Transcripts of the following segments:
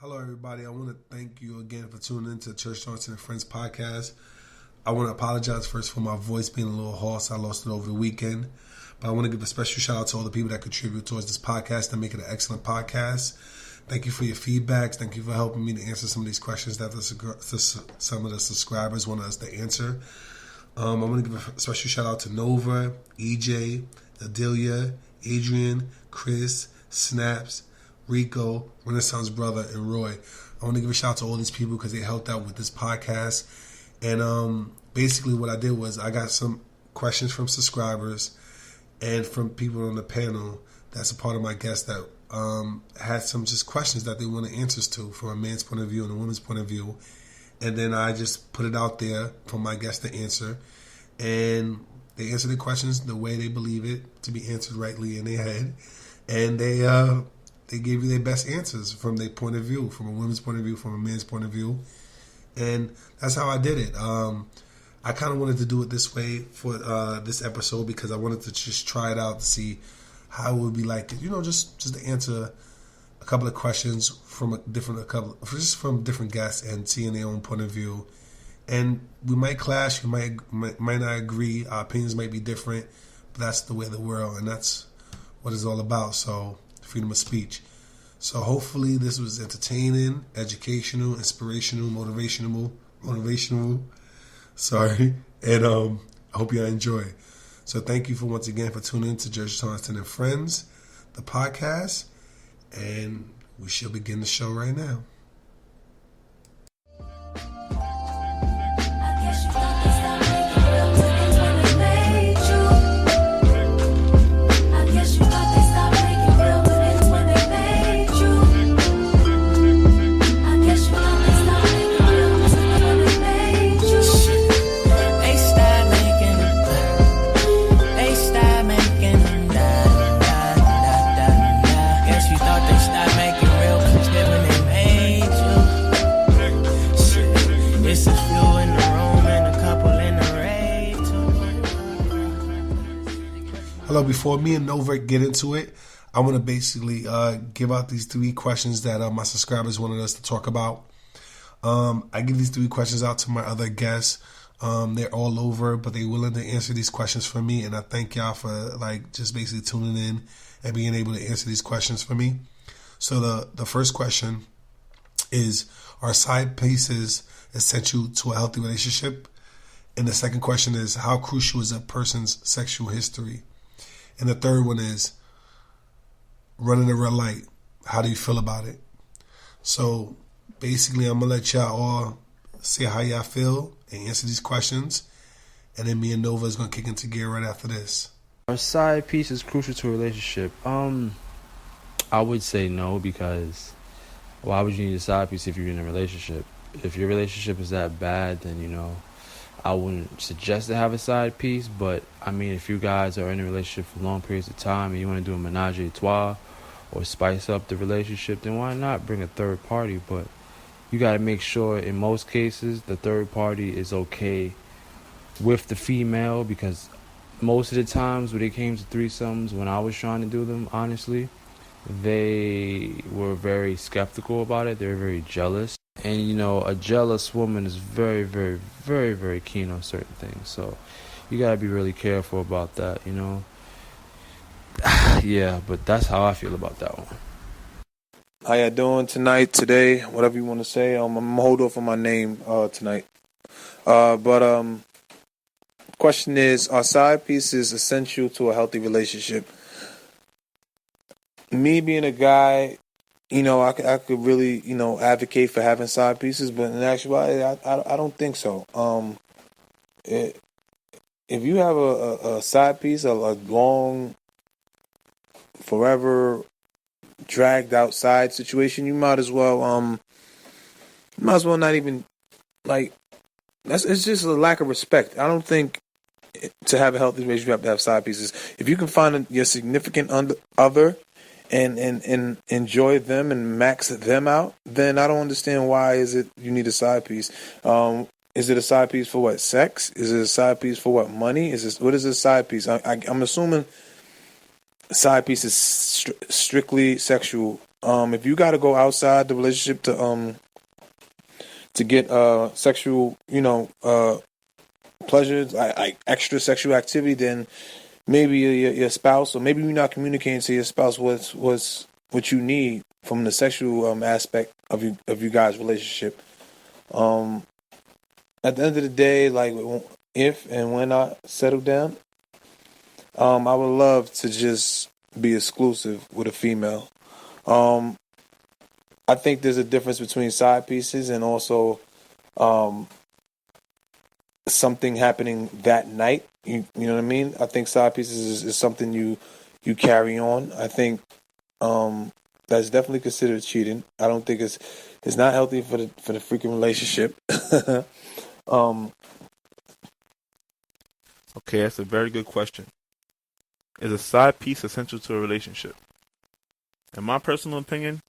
Hello, everybody. I want to thank you again for tuning in to Church Johnson and Friends podcast. I want to apologize first for my voice being a little hoarse. I lost it over the weekend. But I want to give a special shout out to all the people that contribute towards this podcast and make it an excellent podcast. Thank you for your feedbacks. Thank you for helping me to answer some of these questions that some of the subscribers want us to answer. I want to give a special shout out to Nova, EJ, Adelia, Adrian, Chris, Snaps, Rico, Renaissance Brother, and Roy. I want to give a shout out to all these people because they helped out with this podcast. And basically what I did was I got some questions from subscribers and from people on the panel that's a part of my guests that had some just questions that they wanted answers to from a man's point of view and a woman's point of view. And then I just put it out there for my guests to answer. And they answered the questions the way they believe it to be answered rightly in their head. And they gave you their best answers from their point of view, from a woman's point of view, from a man's point of view. And that's how I did it. I kind of wanted to do it this way for this episode because I wanted to just try it out to see how it would be like, just to answer a couple of questions from different guests and seeing their own point of view. And we might clash, we might not agree, our opinions might be different, but that's the way of the world, and that's what it's all about. So freedom of speech. So hopefully this was entertaining, educational, inspirational, motivational. Sorry. And I hope you enjoy. So thank you once again for tuning in to Church Johnson and Friends, the podcast. And we shall begin the show right now. Hello, before me and Nova get into it, I want to basically give out these three questions that my subscribers wanted us to talk about. I give these three questions out to my other guests. They're all over, but they're willing to answer these questions for me, and I thank y'all for just basically tuning in and being able to answer these questions for me. So the first question is, are side pieces essential to a healthy relationship? And the second question is, how crucial is a person's sexual history? And the third one is, running a red light. How do you feel about it? So basically, I'm going to let y'all all say how y'all feel and answer these questions. And then me and Nova is going to kick into gear right after this. Are side pieces crucial to a relationship? I would say no, because why would you need a side piece if you're in a relationship? If your relationship is that bad, then, I wouldn't suggest to have a side piece. But, if you guys are in a relationship for long periods of time and you want to do a menage a trois or spice up the relationship, then why not bring a third party? But you got to make sure, in most cases, the third party is okay with the female, because most of the times when it came to threesomes, when I was trying to do them, honestly, they were very skeptical about it. They were very jealous. And, a jealous woman is very, very, very, very keen on certain things. So you got to be really careful about that, Yeah, but that's how I feel about that one. How y'all doing tonight, today, whatever you want to say. I'm going to hold off on my name tonight. But question is, are side pieces essential to a healthy relationship? Me being a guy, I could really, advocate for having side pieces, but in actuality, I don't think so. If you have a side piece, a long, forever dragged outside situation, you might as well not even, it's just a lack of respect. I don't think to have a healthy relationship you have to have side pieces. If you can find your significant other and enjoy them and max them out, then I don't understand why is it you need a side piece. Is it a side piece for what, sex? Is it a side piece for what, money? What is a side piece? I'm assuming side piece is strictly sexual If you got to go outside the relationship to get sexual, pleasures, like extra sexual activity, then maybe your spouse, or maybe you're not communicating to your spouse what you need from the sexual aspect of you guys' relationship. At the end of the day, like, if and when I settle down, I would love to just be exclusive with a female. Um, I think there's a difference between side pieces and also um, something happening that night. You know what I mean? I think side pieces is something you carry on. I think that's definitely considered cheating. I don't think it's not healthy for the freaking relationship. um, Okay, that's a very good question. Is a side piece essential to a relationship? In my personal opinion,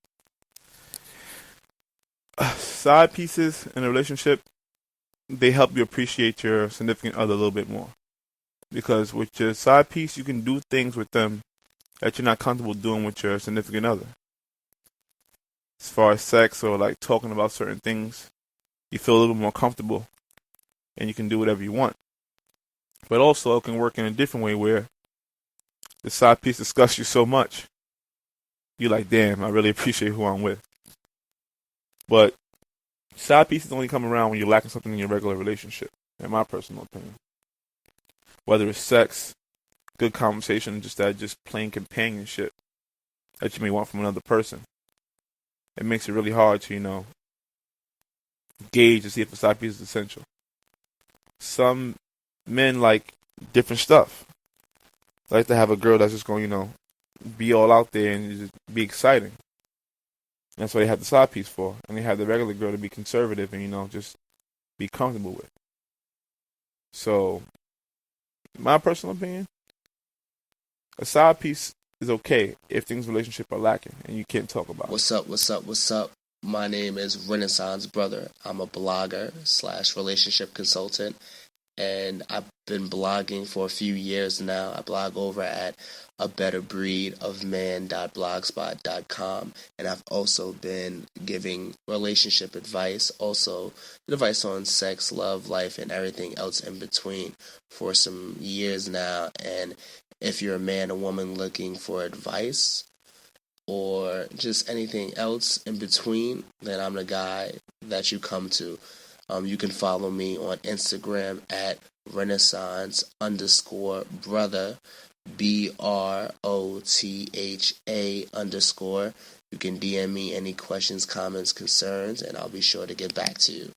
side pieces in a relationship, they help you appreciate your significant other a little bit more. Because with your side piece, you can do things with them that you're not comfortable doing with your significant other. As far as sex or like talking about certain things, you feel a little more comfortable and you can do whatever you want. But also it can work in a different way where the side piece disgusts you so much. You're like, damn, I really appreciate who I'm with. But side pieces only come around when you're lacking something in your regular relationship, in my personal opinion. Whether it's sex, good conversation, just plain companionship that you may want from another person. It makes it really hard to, gauge to see if a side piece is essential. Some men like different stuff. They like to have a girl that's just going, be all out there and just be exciting. That's what they have the side piece for. And they have the regular girl to be conservative and, just be comfortable with. So, my personal opinion, a side piece is okay if things in relationship are lacking and you can't talk about What's up, what's up, what's up? My name is Renaissance Brother. I'm a blogger / relationship consultant, and I've been blogging for a few years now. I blog over at a better breed of man.blogspot.com, and I've also been giving relationship advice, also advice on sex, love, life, and everything else in between for some years now. And if you're a man or woman looking for advice or just anything else in between, then I'm the guy that you come to. You can follow me on Instagram at Renaissance_brother, BROTHA_. You can DM me any questions, comments, concerns, and I'll be sure to get back to you.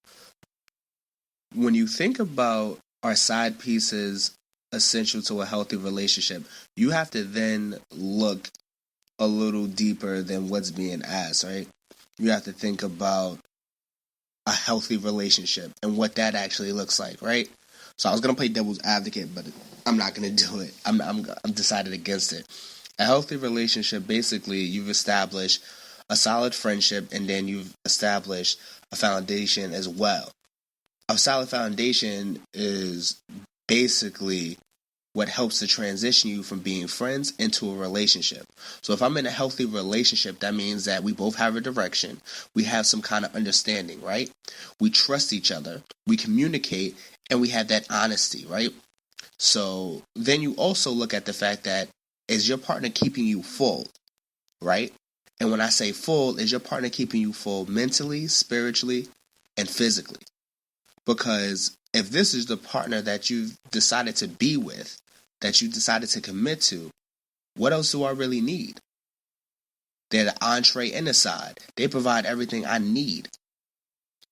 When you think about are side pieces essential to a healthy relationship, you have to then look a little deeper than what's being asked, right? You have to think about a healthy relationship and what that actually looks like, right? So I was gonna play devil's advocate, but I'm not gonna do it. I'm decided against it. A healthy relationship, basically, you've established a solid friendship, and then you've established a foundation as well. A solid foundation is basically what helps to transition you from being friends into a relationship. So if I'm in a healthy relationship, that means that we both have a direction. We have some kind of understanding, right? We trust each other. We communicate, and we have that honesty, right? So then you also look at the fact that is your partner keeping you full, right? And when I say full, is your partner keeping you full mentally, spiritually, and physically? Because if this is the partner that you've decided to be with, that you decided to commit to, what else do I really need? They're the entree and the side. They provide everything I need.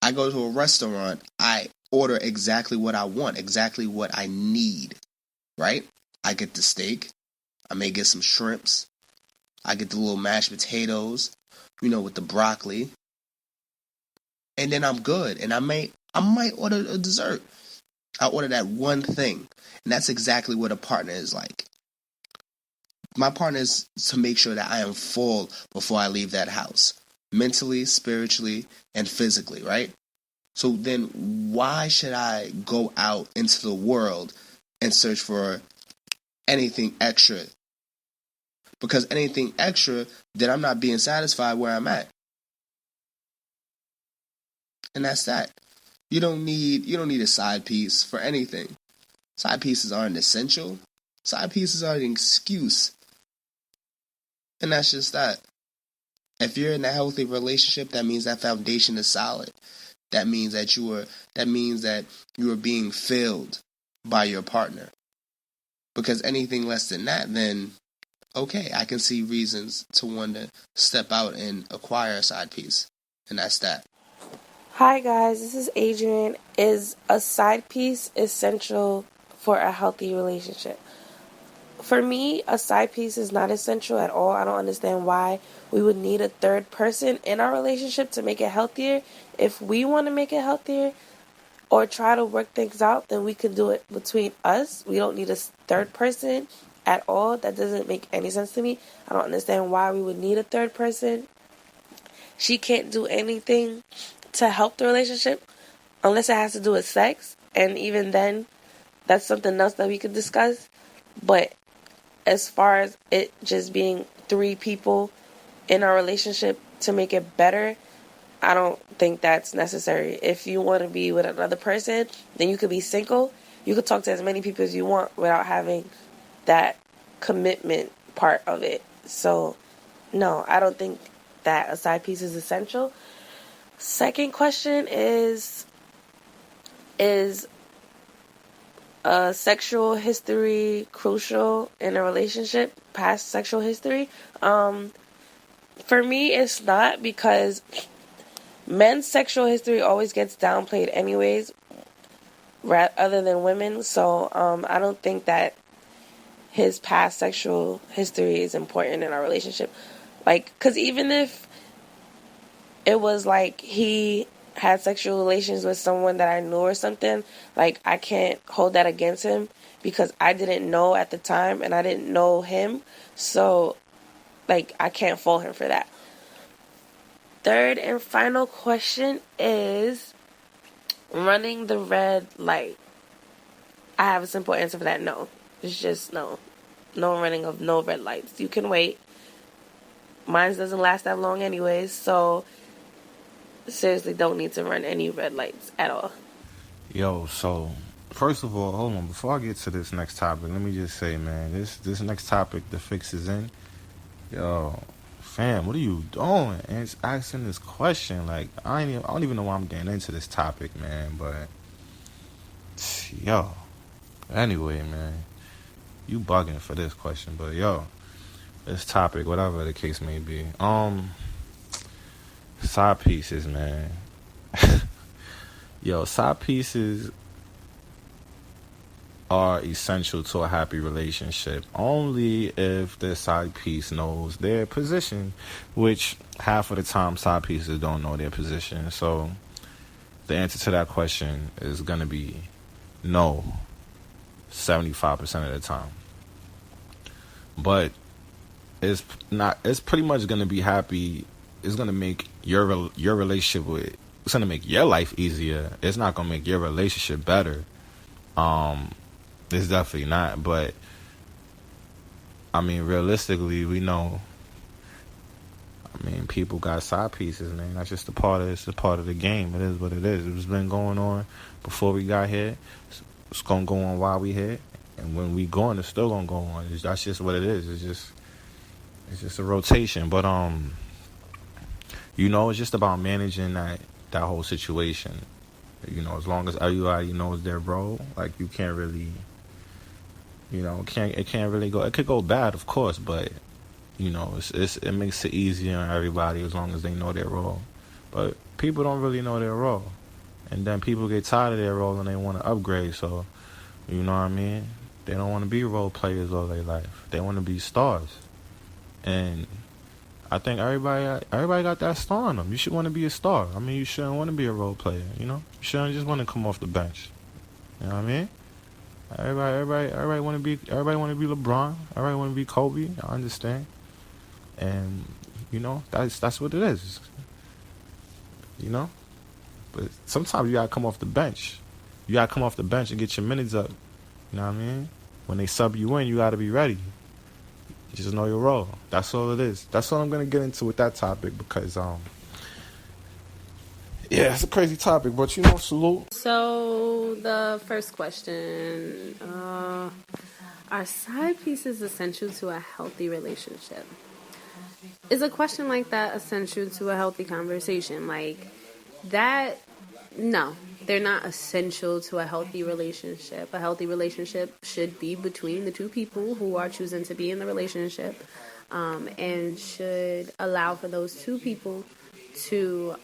I go to a restaurant, I order exactly what I want, exactly what I need, right? I get the steak, I may get some shrimps, I get the little mashed potatoes, with the broccoli, and then I'm good. And I might order a dessert. I order that one thing, and that's exactly what a partner is like. My partner is to make sure that I am full before I leave that house, mentally, spiritually, and physically, right? So then why should I go out into the world and search for anything extra? Because anything extra, then I'm not being satisfied where I'm at. And that's that. You don't need a side piece for anything. Side pieces aren't essential. Side pieces are an excuse. And that's just that. If you're in a healthy relationship, that means that foundation is solid. That means that you are being filled by your partner. Because anything less than that, then okay, I can see reasons to want to step out and acquire a side piece. And that's that. Hi guys, this is Adrian. Is a side piece essential for a healthy relationship? For me, a side piece is not essential at all. I don't understand why we would need a third person in our relationship to make it healthier. If we want to make it healthier or try to work things out, then we can do it between us. We don't need a third person at all. That doesn't make any sense to me. I don't understand why we would need a third person. She can't do anything to help the relationship unless it has to do with sex. And even then, that's something else that we could discuss. But as far as it just being 3 people in our relationship to make it better, I don't think that's necessary. If you want to be with another person, then you could be single. You could talk to as many people as you want without having that commitment part of it. So, no, I don't think that a side piece is essential. Second question is sexual history crucial in a relationship? Past sexual history? For me, it's not, because men's sexual history always gets downplayed anyways, other than women. So I don't think that his past sexual history is important in our relationship. Like, because even if it was like he had sexual relations with someone that I knew or something, like, I can't hold that against him because I didn't know at the time and I didn't know him. So, like, I can't fault him for that. Third and final question is running the red light. I have a simple answer for that. No. It's just no. No running of no red lights. You can wait. Mine doesn't last that long anyways, so seriously don't need to run any red lights at all. Yo, so first of all, hold on, before I get to this next topic, let me just say, man, this next topic, the fix is in. Yo, fam, what are you doing? And it's asking this question, like, I don't even know why I'm getting into this topic, man, but yo, anyway, man, you bugging for this question, but yo, this topic, whatever the case may be, side pieces, man. Yo, side pieces are essential to a happy relationship only if the side piece knows their position, which half of the time side pieces don't know their position. So the answer to that question is going to be no, 75% of the time. But it's pretty much going to be happy. It's going to make your relationship it's going to make your life easier. It's not going to make your relationship better. It's definitely not. But I mean, realistically, we know. I mean, people got side pieces, man. That's just it's a part of the game. It is what it is. It's been going on before we got here. It's gonna go on while we here, and when we going, it's still gonna go on. That's just what it is. It's just a rotation. But it's just about managing that whole situation. As long as everybody knows their role, like, you can't really, it can't really go. It could go bad, of course, but it makes it easier on everybody as long as they know their role. But people don't really know their role, and then people get tired of their role and they want to upgrade. So, you know what I mean? They don't want to be role players all their life. They want to be stars, and I think everybody got that star in them. You should want to be a star. I mean, you shouldn't want to be a role player. You shouldn't just want to come off the bench. You know what I mean? Everybody want to be LeBron. Everybody want to be Kobe. I understand, and that's what it is. But sometimes you gotta come off the bench. You gotta come off the bench and get your minutes up. You know what I mean? When they sub you in, you gotta be ready. You just know your role. That's all it is. That's all I'm gonna get into with that topic because yeah, it's a crazy topic, but salute. So the first question, are side pieces essential to a healthy relationship? Is a question like that essential to a healthy conversation? Like that, no, they're not essential to a healthy relationship. A healthy relationship should be between the two people who are choosing to be in the relationship, and should allow for those two people to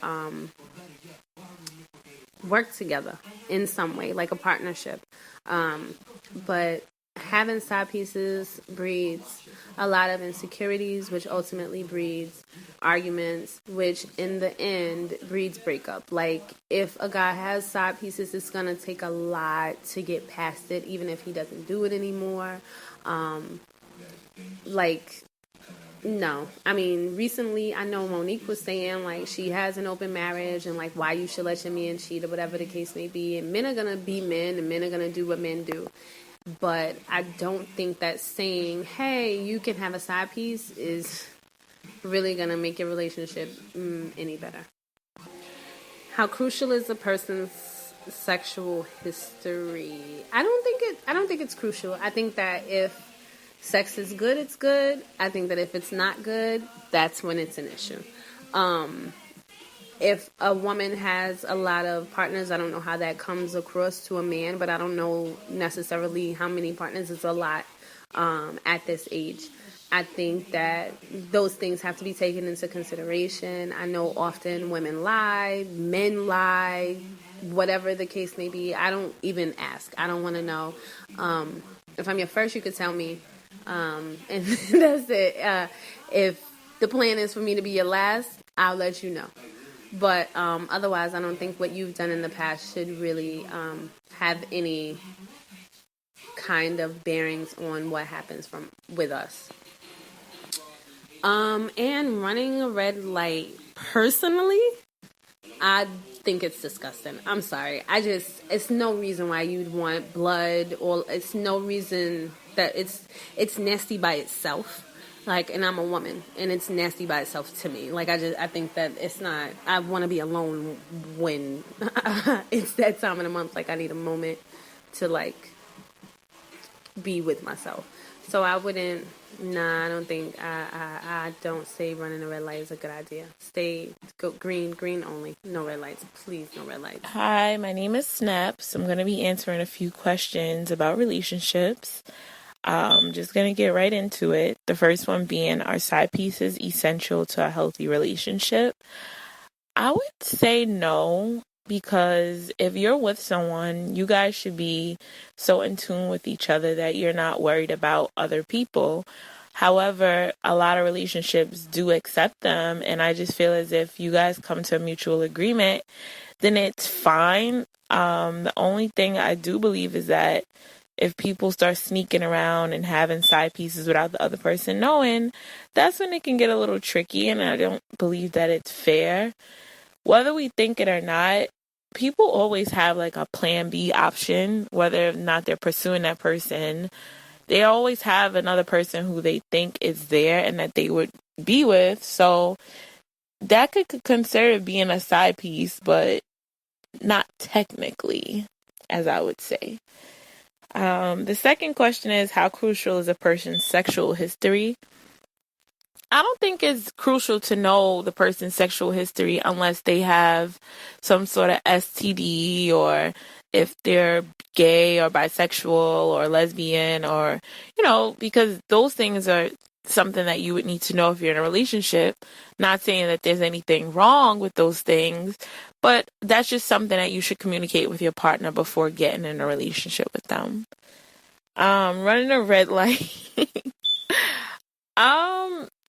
work together in some way, like a partnership. But having side pieces breeds a lot of insecurities, which ultimately breeds arguments, which in the end breeds breakup. Like, if a guy has side pieces, it's going to take a lot to get past it, even if he doesn't do it anymore. No. I mean, recently, I know Monique was saying, like, she has an open marriage and, like, why you should let your man cheat or whatever the case may be. And men are going to be men and men are going to do what men do. But I don't think that saying, hey, you can have a side piece is really going to make your relationship any better. How crucial is a person's sexual history? I don't think it's crucial. I think that if sex is good, it's good. I think that if it's not good, that's when it's an issue. If a woman has a lot of partners, I don't know how that comes across to a man, but I don't know necessarily how many partners is a lot at this age. I think that those things have to be taken into consideration. I know often women lie, men lie, whatever the case may be. I don't even ask. I don't want to know. If I'm your first, you could tell me. And that's it. If the plan is for me to be your last, I'll let you know. But otherwise, I don't think what you've done in the past should really have any kind of bearings on what happens with us. And running a red light, personally, I think it's disgusting. I'm sorry. It's no reason why you'd want blood, or it's no reason that it's nasty by itself. Like, and I'm a woman, and it's nasty by itself to me. Like, I think that it's not, I want to be alone when it's that time of the month. Like, I need a moment to, like, be with myself. So I I don't think, I don't say running a red light is a good idea. Go green only. No red lights. Please, no red lights. Hi, my name is Snaps. I'm going to be answering a few questions about relationships. Just going to get right into it. The first one being, are side pieces essential to a healthy relationship? I would say no, because if you're with someone, you guys should be so in tune with each other that you're not worried about other people. However, a lot of relationships do accept them, and I just feel as if you guys come to a mutual agreement, then it's fine. The only thing I do believe is that if people start sneaking around and having side pieces without the other person knowing, that's when it can get a little tricky, and I don't believe that it's fair. Whether we think it or not, people always have like a plan B option, whether or not they're pursuing that person. They always have another person who they think is there and that they would be with. So that could consider being a side piece, but not technically, as I would say. The second question is, how crucial is a person's sexual history? I don't think it's crucial to know the person's sexual history unless they have some sort of STD, or if they're gay or bisexual or lesbian, or, because those things are something that you would need to know if you're in a relationship. Not saying that there's anything wrong with those things, but that's just something that you should communicate with your partner before getting in a relationship with them. Running a red light.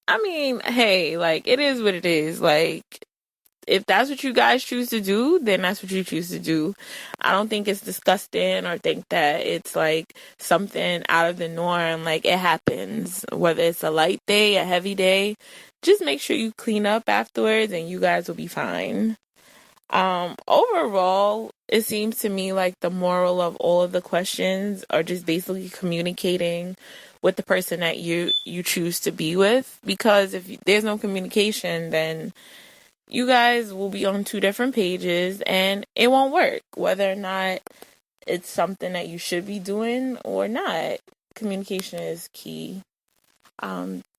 I mean, hey, like, it is what it is. Like, if that's what you guys choose to do, then that's what you choose to do. I don't think it's disgusting or think that it's like something out of the norm. Like, it happens, whether it's a light day, a heavy day. Just make sure you clean up afterwards and you guys will be fine. Overall, it seems to me like the moral of all of the questions are just basically communicating with the person that you choose to be with. Because if there's no communication, then you guys will be on two different pages and it won't work, whether or not it's something that you should be doing or not. Communication is key.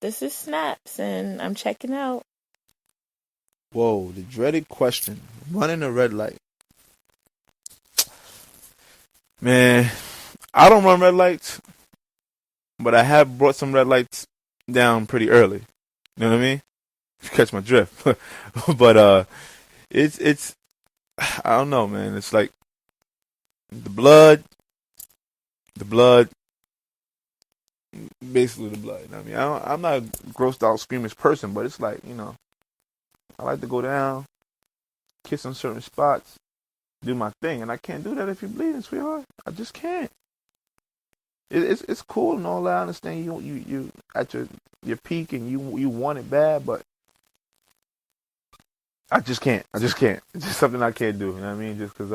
This is Snaps, and I'm checking out. Whoa, the dreaded question. Running a red light. Man, I don't run red lights, but I have brought some red lights down pretty early. You know what I mean? You catch my drift. But it's I don't know, man. It's like the blood, basically the blood. You know what I mean, I'm not a grossed out, squeamish person, but it's like, I like to go down, kiss on certain spots, do my thing, and I can't do that if you're bleeding, sweetheart. I just can't. It's cool and all that. I understand you at your peak and you want it bad, but I just can't. It's just something I can't do. You know what I mean? Just because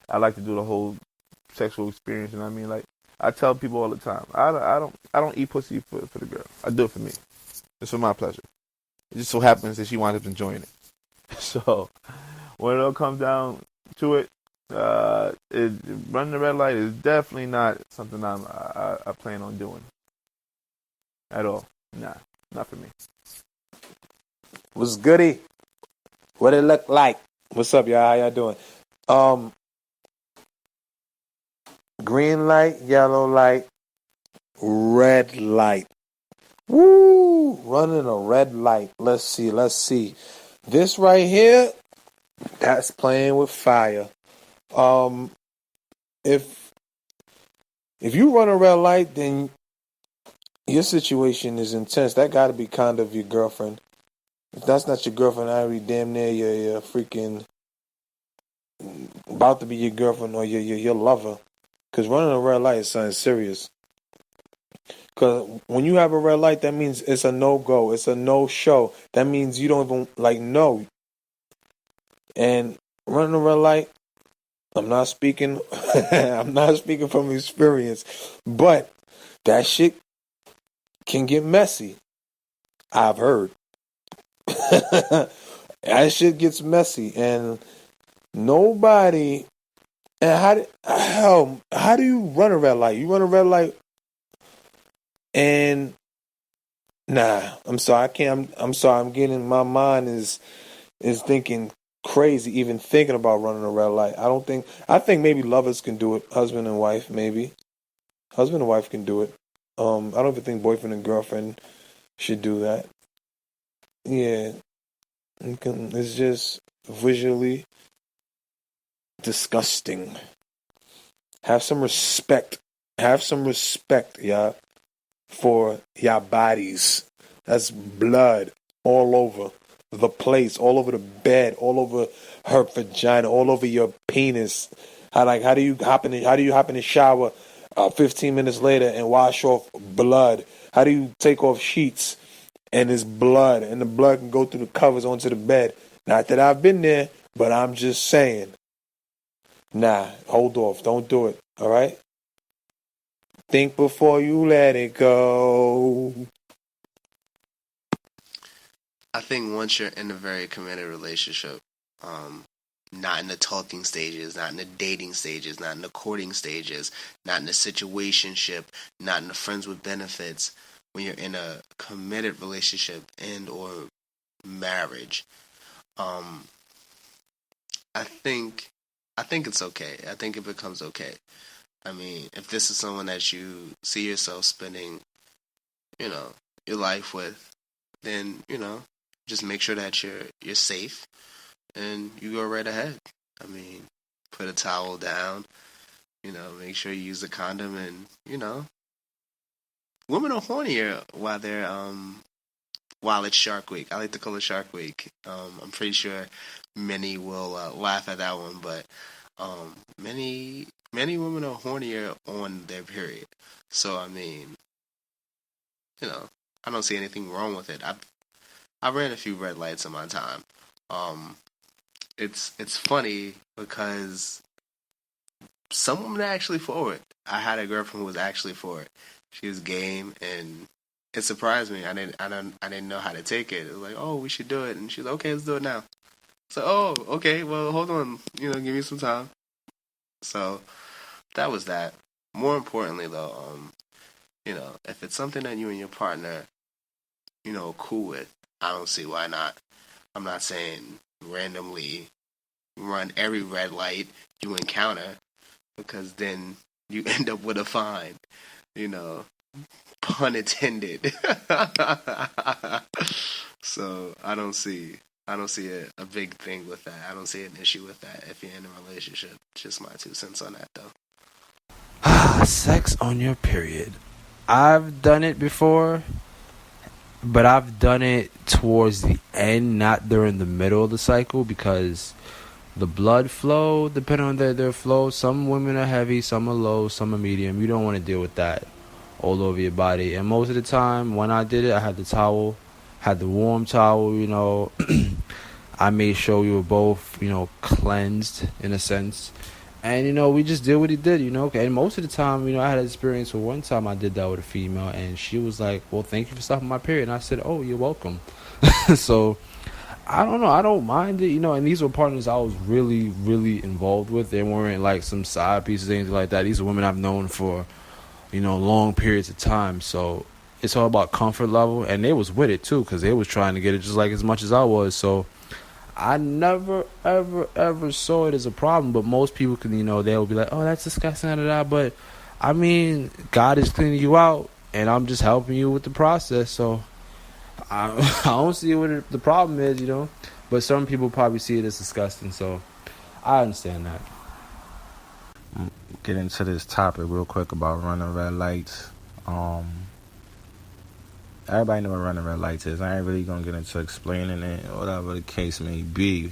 I like to do the whole sexual experience. You know what I mean? Like I tell people all the time, I don't eat pussy for the girl. I do it for me. It's for my pleasure. It just so happens that she winds up enjoying it. So when it all comes down to it, running the red light is definitely not something I plan on doing at all. Nah, not for me. What's goody? What it look like? What's up, y'all? How y'all doing? Green light, yellow light, red light. Woo! Running a red light. Let's see. This right here, that's playing with fire. If you run a red light, then your situation is intense. That got to be kind of your girlfriend. If that's not your girlfriend, I already damn near your freaking about to be your girlfriend or your lover. Because running a red light is something serious. Because when you have a red light, that means it's a no-go. It's a no-show. That means you don't even, know. And running a red light, I'm not speaking from experience. But that shit can get messy. I've heard. That shit gets messy. And nobody... And how do you run a red light? You run a red light and I'm sorry, I can't. I'm sorry. I'm getting my mind is thinking crazy, even thinking about running a red light. I think maybe lovers can do it, husband and wife, maybe husband and wife can do it. I don't even think boyfriend and girlfriend should do that. Yeah, it's just visually disgusting. Have some respect. Y'all, for y'all bodies. That's blood all over the place, all over the bed, all over her vagina, all over your penis. How do you hop in the shower 15 minutes later and wash off blood? How do you take off sheets and it's blood and the blood can go through the covers onto the bed? Not that I've been there, but I'm just saying. Nah, hold off. Don't do it. All right? Think before you let it go. I think once you're in a very committed relationship, not in the talking stages, not in the dating stages, not in the courting stages, not in the situationship, not in the friends with benefits, when you're in a committed relationship and or marriage, I think it's okay. I think it becomes okay. I mean, if this is someone that you see yourself spending, your life with, then, just make sure that you're safe and you go right ahead. I mean, put a towel down, make sure you use a condom and, women are hornier while it's Shark Week. I like to call it Shark Week. I'm pretty sure many will laugh at that one, but many women are hornier on their period. So I mean, I don't see anything wrong with it. I ran a few red lights in my time. it's funny because some women are actually for it. I had a girlfriend who was actually for it. She was game, and it surprised me. I didn't know how to take it. It was like, oh, we should do it, and she's like, okay, let's do it now. So, oh, okay, well, hold on, give me some time. So that was that. More importantly, though, if it's something that you and your partner, cool with, I don't see why not. I'm not saying randomly run every red light you encounter, because then you end up with a fine, pun intended. So I don't see a big thing with that. I don't see an issue with that if you're in a relationship. Just my 2 cents on that, though. Sex on your period. I've done it before, but I've done it towards the end, not during the middle of the cycle, because the blood flow, depending on their flow, some women are heavy, some are low, some are medium. You don't want to deal with that all over your body. And most of the time, when I did it, I had the towel, had the warm towel, I made sure we were both, cleansed in a sense. And, we just did what he did, And most of the time, I had an experience where one time I did that with a female, and she was like, well, thank you for stopping my period. And I said, oh, you're welcome. So, I don't know. I don't mind it, And these were partners I was really, really involved with. They weren't like some side pieces or anything like that. These are women I've known for, long periods of time. So, it's all about comfort level. And they was with it, too, because they was trying to get it just like as much as I was. So, I never, ever, ever saw it as a problem, but most people can, they'll be like, oh, that's disgusting, but, I mean, God is cleaning you out, and I'm just helping you with the process, so I don't see what the problem is, but some people probably see it as disgusting, so I understand that. Get into this topic real quick about running red lights. Everybody know what running red lights is. I ain't really gonna get into explaining it, or whatever the case may be. You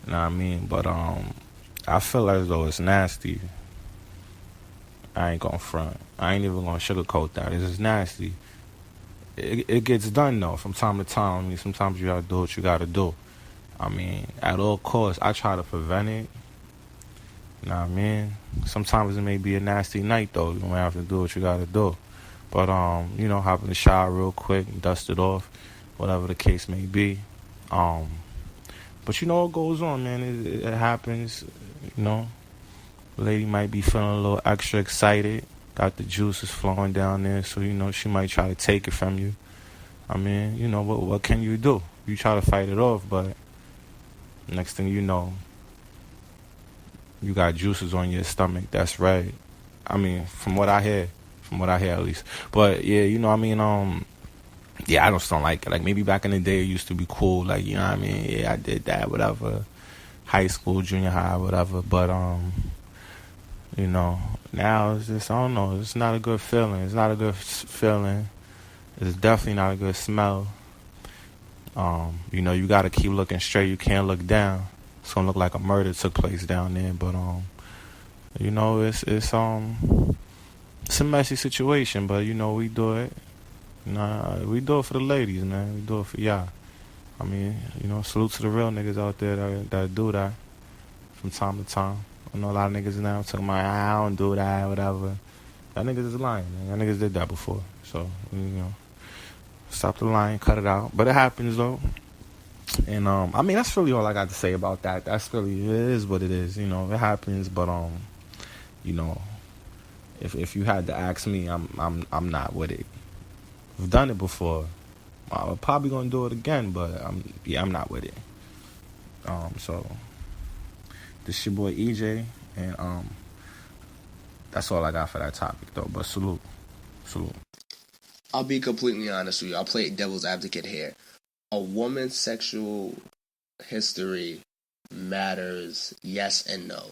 know what I mean? But I feel as though it's nasty. I ain't gonna front. I ain't even gonna sugarcoat that. It's just nasty. It gets done though from time to time. I mean, sometimes you gotta do what you gotta do. I mean, at all costs, I try to prevent it. You know what I mean? Sometimes it may be a nasty night though. You might have to do what you gotta do. But, hop in the shower real quick, dust it off, whatever the case may be. But what goes on, man. It happens, The lady might be feeling a little extra excited, got the juices flowing down there, so, she might try to take it from you. I mean, what can you do? You try to fight it off, but next thing you know, you got juices on your stomach that's red. I mean, from what I hear at least. But yeah, I just don't like it. Like maybe back in the day it used to be cool, like, Yeah, I did that, whatever. High school, junior high, whatever. But now it's just, I don't know, it's not a good feeling. It's not a good feeling. It's definitely not a good smell. You gotta keep looking straight. You can't look down. It's gonna look like a murder took place down there. But it's a messy situation, but we do it. We do it for the ladies, man. We do it for y'all. I mean, salute to the real niggas out there that do that from time to time. I know a lot of niggas now talking about, I don't do that, whatever. That niggas is lying, man. That niggas did that before. So, stop the lying, cut it out. But it happens, though. And, that's really all I got to say about that. It is what it is. It happens, but, If you had to ask me, I'm not with it. I've done it before. I'm probably gonna do it again, but I'm not with it. So this your boy EJ, and that's all I got for that topic though. But salute. I'll be completely honest with you. I'll play devil's advocate here. A woman's sexual history matters, yes and no.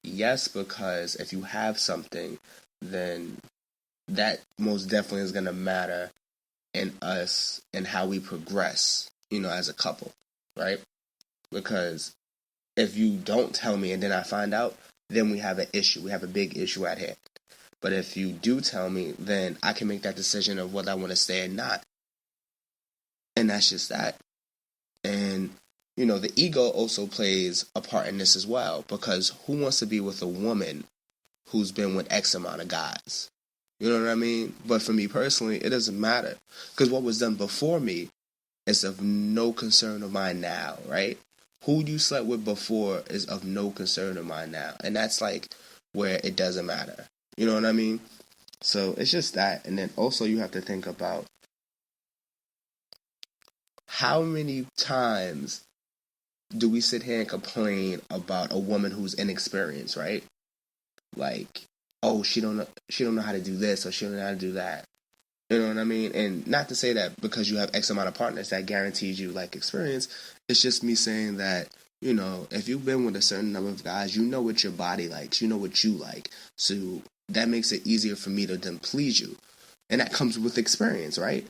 Yes, because if you have something, then that most definitely is going to matter in us and how we progress, as a couple, right? Because if you don't tell me and then I find out, then we have an issue. We have a big issue at hand. But if you do tell me, then I can make that decision of whether I want to stay or not. And that's just that. And the ego also plays a part in this as well, because who wants to be with a woman who's been with X amount of guys? You know what I mean? But for me personally, it doesn't matter, because what was done before me is of no concern of mine now, right? Who you slept with before is of no concern of mine now. And that's like where it doesn't matter. You know what I mean? So it's just that. And then also you have to think about how many times do we sit here and complain about a woman who's inexperienced, right? Like, oh, she don't know how to do this, or she don't know how to do that. You know what I mean? And not to say that because you have X amount of partners that guarantees you like experience. It's just me saying that, if you've been with a certain number of guys, you know what your body likes, you know what you like. So that makes it easier for me to then please you. And that comes with experience, right?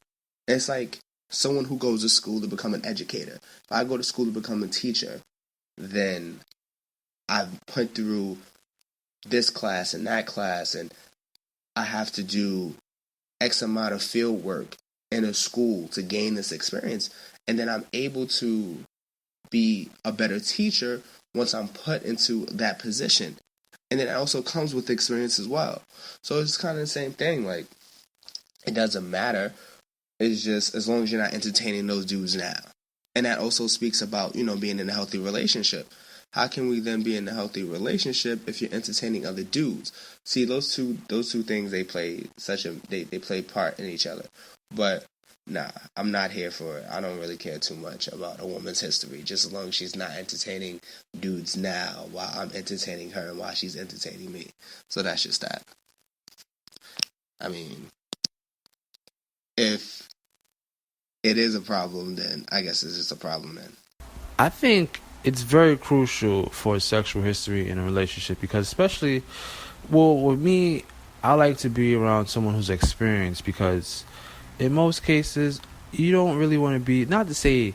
It's like someone who goes to school to become an educator. If I go to school to become a teacher, then I've put through this class and that class, and I have to do X amount of field work in a school to gain this experience. And then I'm able to be a better teacher once I'm put into that position. And then it also comes with experience as well. So it's kind of the same thing. Like, it doesn't matter. It's just as long as you're not entertaining those dudes now. And that also speaks about, being in a healthy relationship. How can we then be in a healthy relationship if you're entertaining other dudes? See, those two things, they play they play part in each other. But nah, I'm not here for it. I don't really care too much about a woman's history, just as long as she's not entertaining dudes now while I'm entertaining her and while she's entertaining me. So that's just that. I mean, if it is a problem, then I guess it's just a problem then. I think it's very crucial for sexual history in a relationship, because especially, with me, I like to be around someone who's experienced, because in most cases, you don't really want to be, not to say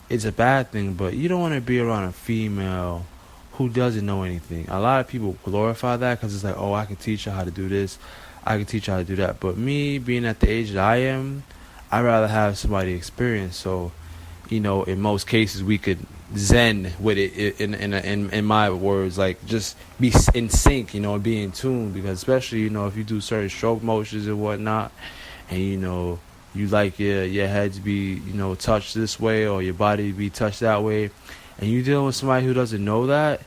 it's a bad thing, but you don't want to be around a female who doesn't know anything. A lot of people glorify that because it's like, oh, I can teach her how to do this, I can teach her how to do that. But me, being at the age that I am, I'd rather have somebody experienced. So, in most cases, we could zen with it, in my words, like just be in sync, be in tune, because especially, if you do certain stroke motions and whatnot, and you like your head to be touched this way, or your body to be touched that way, and you dealing with somebody who doesn't know that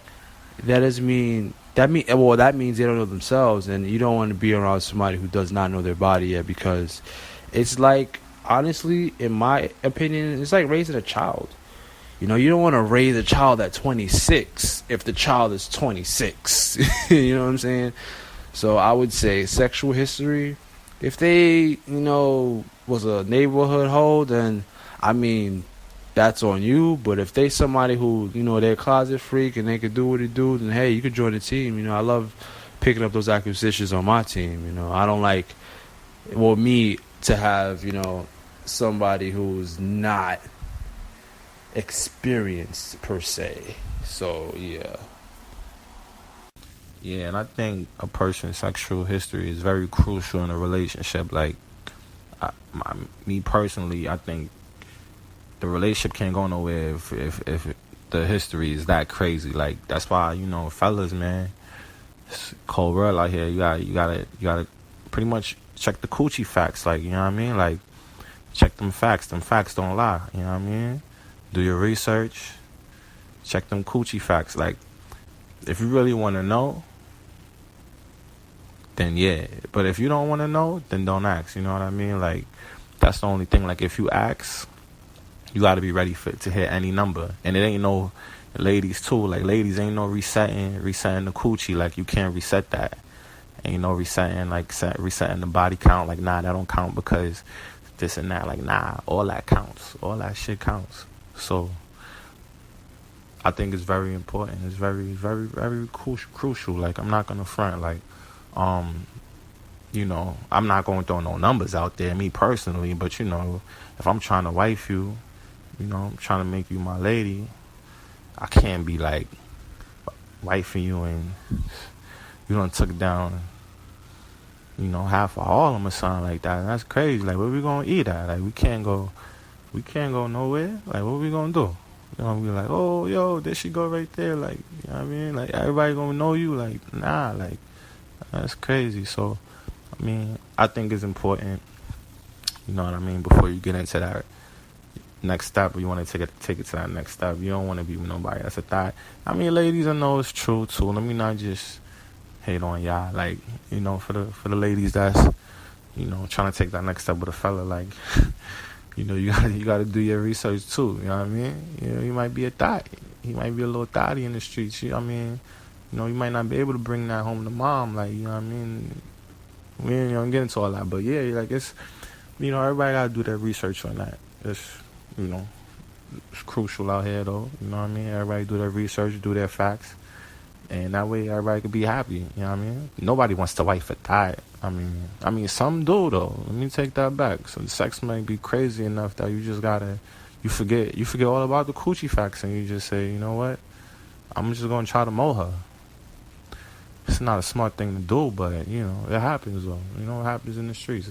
doesn't mean that means they don't know themselves, and you don't want to be around somebody who does not know their body yet, because it's like, honestly, in my opinion, it's like raising a child. You don't want to raise a child at 26 if the child is 26. You know what I'm saying? So I would say sexual history, if they, was a neighborhood hoe, then, I mean, that's on you. But if they somebody who, they're a closet freak and they could do what they do, then, hey, you could join the team. I love picking up those acquisitions on my team. I don't like, me to have, somebody who's not experienced per se. So yeah, and I think a person's sexual history is very crucial in a relationship. Like, me personally, I think the relationship can't go nowhere if the history is that crazy. Like, that's why, fellas, man, it's a cold world out here. You gotta pretty much check the coochie facts. Like, you know what I mean? Like, check them facts. Them facts don't lie. You know what I mean? Do your research. Check them coochie facts. Like, if you really want to know, then yeah. But if you don't want to know, then don't ask. You know what I mean? Like, that's the only thing. Like, if you ask, you got to be ready to hit any number. And it ain't no, ladies too. Like, ladies, ain't no resetting the coochie. Like, you can't reset that. Ain't no resetting, like, resetting the body count. Like, nah, that don't count because this and that. Like, nah, all that counts. All that shit counts. So I think it's very important. It's very, very, very crucial. Like, I'm not gonna front. Like, I'm not gonna throw no numbers out there, me personally. But if I'm trying to wife you, I'm trying to make you my lady, I can't be like wifing you and you done took down, half of Harlem or something like that. That's crazy. Like, where we gonna eat at? Like, we can't go nowhere. Like, what we gonna do? You know, be like, oh, yo, there she go right there. Like, you know what I mean? Like, everybody gonna know you. Like, nah, like, that's crazy. So, I mean, I think it's important, you know what I mean, before you get into that next step, or you want to take it to that next step. You don't want to be with nobody that's a thought. I mean, ladies, I know it's true, too. Let me not just hate on y'all. Like, you know, for the ladies that's, you know, trying to take that next step with a fella, like, you know, you gotta do your research too. You know what I mean? You know, he might be a thot. He might be a little thotty in the streets. I mean, you know, you might not be able to bring that home to mom. Like, you know what I mean? We ain't gonna get into all that, but yeah, like it's, you know, everybody gotta do their research on that. It's, you know, it's crucial out here though. You know what I mean? Everybody do their research, do their facts, and that way everybody could be happy. You know what I mean? Nobody wants to wife a thot. I mean, some do though. Let me take that back. So the sex might be crazy enough that you just gotta, you forget all about the coochie facts, and you just say, you know what? I'm just gonna try to mow her. It's not a smart thing to do, but you know, it happens though. You know, it happens in the streets.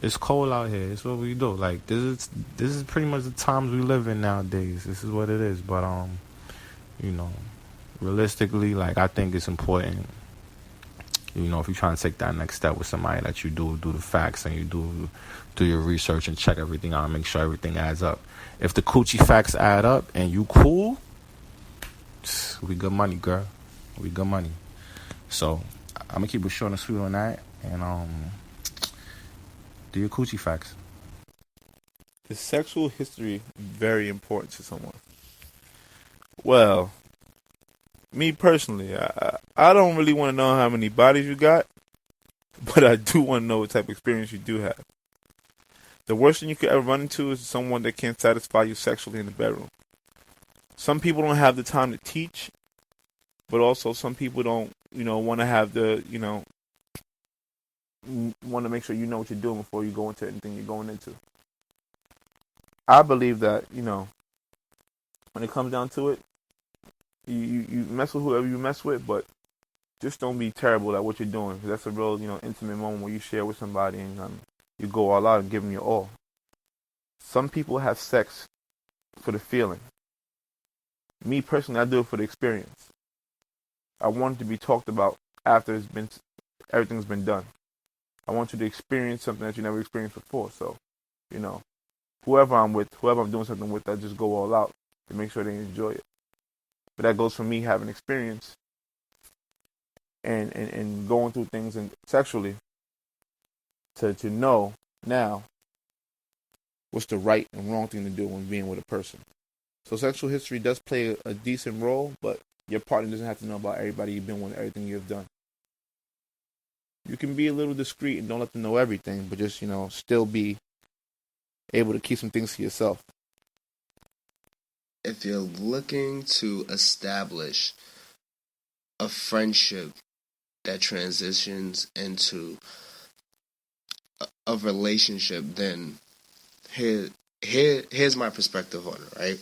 It's cold out here. It's what we do. Like this is pretty much the times we live in nowadays. This is what it is. But you know, realistically, like I think it's important. You know, if you're trying to take that next step with somebody, that you do the facts and you do your research and check everything out and make sure everything adds up. If the coochie facts add up and you cool, we good money, girl. We good money. So I'm gonna keep it short and sweet on that, and do your coochie facts. Is sexual history very important to someone? Well, me personally, I don't really want to know how many bodies you got, but I do want to know what type of experience you do have. The worst thing you could ever run into is someone that can't satisfy you sexually in the bedroom. Some people don't have the time to teach, but also some people don't, you know, want to have the, you know, want to make sure you know what you're doing before you go into anything you're going into. I believe that, you know, when it comes down to it, you mess with whoever you mess with, but just don't be terrible at what you're doing. 'Cause that's a real, you know, intimate moment where you share with somebody and you go all out and give them your all. Some people have sex for the feeling. Me personally, I do it for the experience. I want it to be talked about after everything's been done. I want you to experience something that you never experienced before. So, you know, whoever I'm doing something with, I just go all out to make sure they enjoy it. But that goes for me having experience and going through things and sexually to know now what's the right and wrong thing to do when being with a person. So sexual history does play a decent role, but your partner doesn't have to know about everybody you've been with, everything you've done. You can be a little discreet and don't let them know everything, but just, you know, still be able to keep some things to yourself. If you're looking to establish a friendship that transitions into a relationship, then here's my perspective on it, right?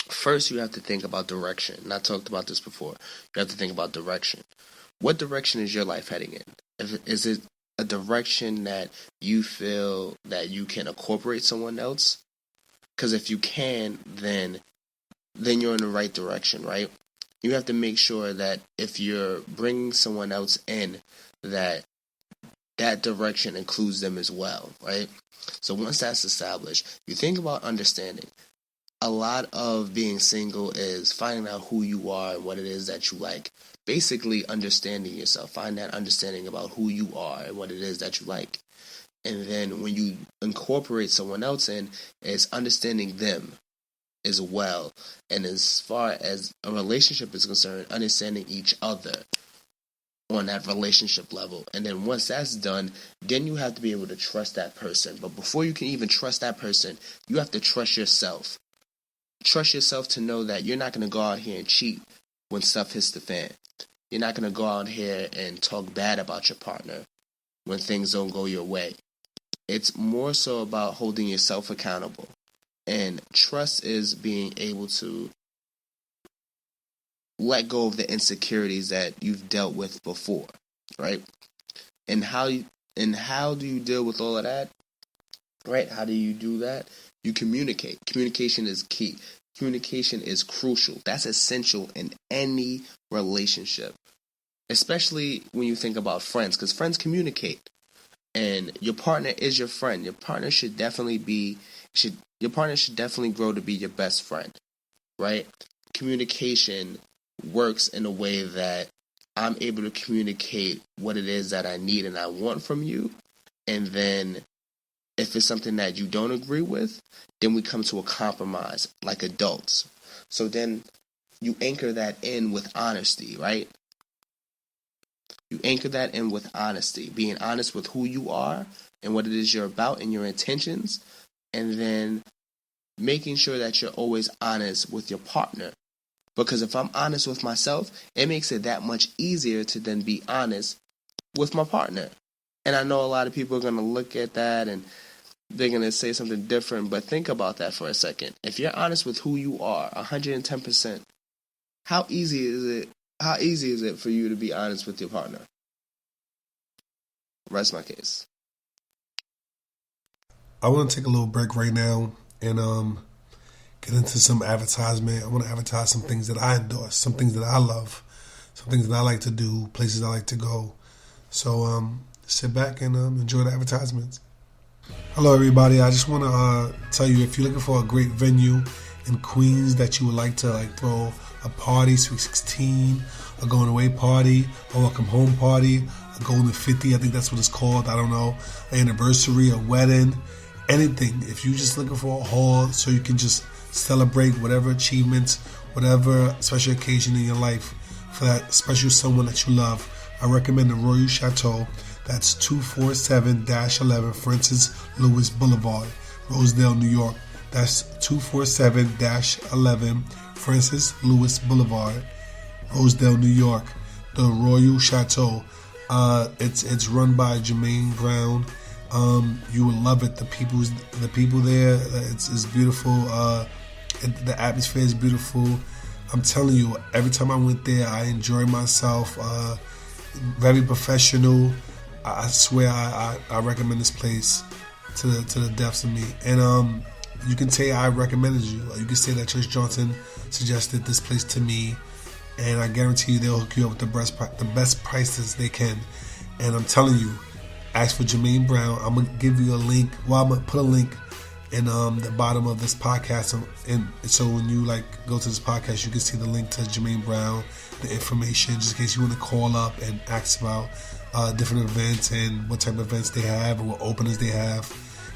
First, you have to think about direction. And I talked about this before. You have to think about direction. What direction is your life heading in? Is it a direction that you feel that you can incorporate someone else? Because if you can, then you're in the right direction, right? You have to make sure that if you're bringing someone else in, that direction includes them as well, right? So once that's established, you think about understanding. A lot of being single is finding out who you are and what it is that you like. Basically understanding yourself. Find that understanding about who you are and what it is that you like. And then when you incorporate someone else in, it's understanding them as well. And as far as a relationship is concerned, understanding each other on that relationship level. And then once that's done, then you have to be able to trust that person. But before you can even trust that person, you have to trust yourself. Trust yourself to know that you're not going to go out here and cheat when stuff hits the fan. You're not going to go out here and talk bad about your partner when things don't go your way. It's more so about holding yourself accountable. And trust is being able to let go of the insecurities that you've dealt with before, right? And how do you deal with all of that? Right? How do you do that? You communicate. Communication is key. Communication is crucial. That's essential in any relationship, especially when you think about friends, because friends communicate. And your partner is your friend. Your partner should definitely grow to be your best friend, right? Communication works in a way that I'm able to communicate what it is that I need and I want from you. And then if it's something that you don't agree with, then we come to a compromise like adults. So then you anchor that in with honesty, right? You anchor that in with honesty, being honest with who you are and what it is you're about and your intentions, and then making sure that you're always honest with your partner. Because if I'm honest with myself, it makes it that much easier to then be honest with my partner. And I know a lot of people are going to look at that and they're going to say something different, but think about that for a second. If you're honest with who you are, 110%, how easy is it for you to be honest with your partner? Rest my case. I want to take a little break right now and get into some advertisement. I want to advertise some things that I endorse, some things that I love, some things that I like to do, places I like to go. So sit back and enjoy the advertisements. Hello, everybody. I just want to tell you, if you're looking for a great venue in Queens that you would like to throw a party, Sweet 16, a going away party, a welcome home party, a golden 50, I think that's what it's called, I don't know, an anniversary, a wedding, anything. If you're just looking for a hall so you can just celebrate whatever achievements, whatever special occasion in your life for that special someone that you love, I recommend the Royal Chateau. That's 247-11 Francis Lewis Boulevard, Rosedale, New York. That's 247-11 Francis Lewis Boulevard, Rosedale, New York. The Royal Chateau. It's run by Jermaine Brown. You will love it. The people there, it's beautiful. The atmosphere is beautiful. I'm telling you, every time I went there, I enjoyed myself. Very professional. I swear, I recommend this place to the depths of me. And you can say I recommended you. You can say that Church Johnson suggested this place to me, and I guarantee you they'll hook you up with the best prices they can. And I'm telling you, ask for Jermaine Brown. I'm gonna give you a link. Well, I'm gonna put a link in the bottom of this podcast, and so when you go to this podcast, you can see the link to Jermaine Brown, the information, just in case you want to call up and ask about different events and what type of events they have or what openings they have.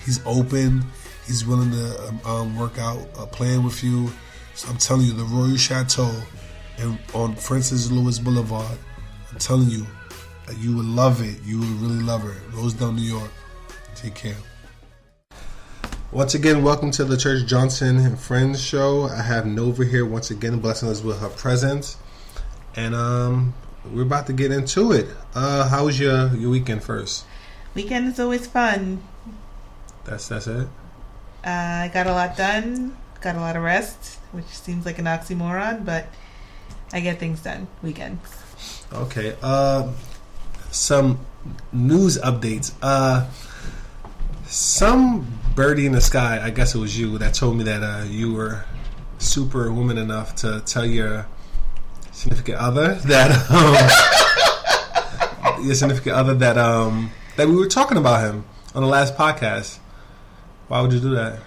He's open. He's willing to work out a plan with you. So I'm telling you, the Royal Chateau and on Francis Lewis Boulevard, I'm telling you, you would love it. You would really love it. Rosedale, New York. Take care. Once again, welcome to the Church Johnson and Friends show. I have Nova here once again, blessing us with her presence. And we're about to get into it. How was your weekend first? Weekend is always fun. That's it? I got a lot done. Got a lot of rest, which seems like an oxymoron, but I get things done. Weekends. Okay. Some news updates. Some birdie in the sky, I guess it was you, that told me that you were superwoman enough to tell your significant other that that we were talking about him on the last podcast. Why would you do that?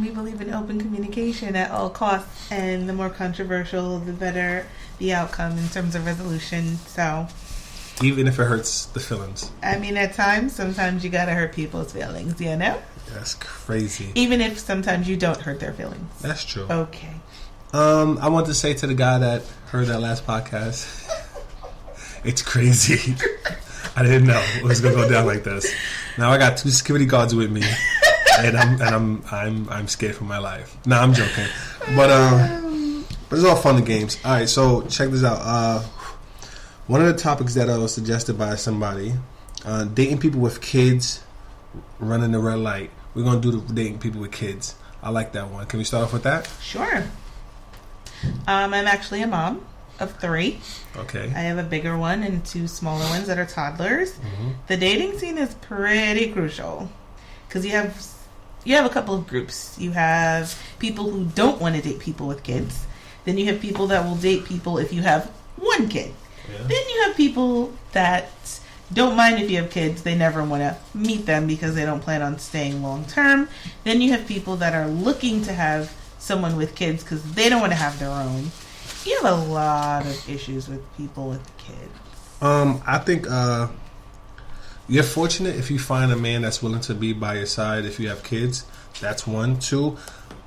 We believe in open communication at all costs, and the more controversial, the better the outcome in terms of resolution. So, even if it hurts the feelings. I mean, at times, sometimes you gotta hurt people's feelings, you know? That's crazy. Even if sometimes you don't hurt their feelings. That's true. Okay. I want to say to the guy that heard that last podcast, it's crazy. I didn't know it was gonna go down like this. Now I got 2 security guards with me, and I'm scared for my life. Nah, I'm joking, but it's all fun and games. All right, so check this out. One of the topics that was suggested by somebody, dating people with kids, running the red light. We're gonna do the dating people with kids. I like that one. Can we start off with that? Sure. I'm actually a mom of 3. Okay. I have a bigger one and 2 smaller ones that are toddlers. Mm-hmm. The dating scene is pretty crucial because you have you have a couple of groups. You have people who don't want to date people with kids. Then you have people that will date people if you have one kid. Yeah. Then you have people that don't mind if you have kids. They never want to meet them because they don't plan on staying long term. Then you have people that are looking to have someone with kids because they don't want to have their own. You have a lot of issues with people with kids. I think you're fortunate if you find a man that's willing to be by your side if you have kids. That's one. Two,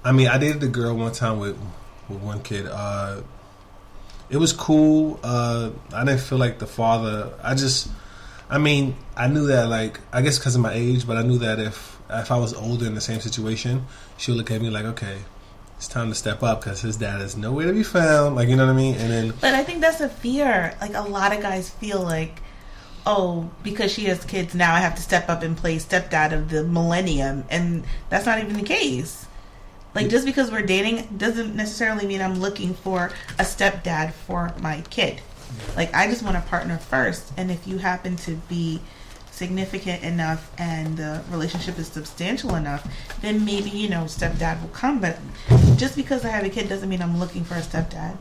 I mean, I dated a girl one time with one kid. It was cool. I didn't feel like the father. I knew that, like, I guess because of my age, but I knew that if I was older in the same situation, she would look at me like, okay, it's time to step up because his dad is nowhere to be found. Like, you know what I mean? And then, but I think that's a fear. Like, a lot of guys feel like, oh, because she has kids, now I have to step up and play stepdad of the millennium. And that's not even the case. Like, just because we're dating doesn't necessarily mean I'm looking for a stepdad for my kid. Like, I just want a partner first. And if you happen to be significant enough and the relationship is substantial enough, then maybe, stepdad will come. But just because I have a kid doesn't mean I'm looking for a stepdad.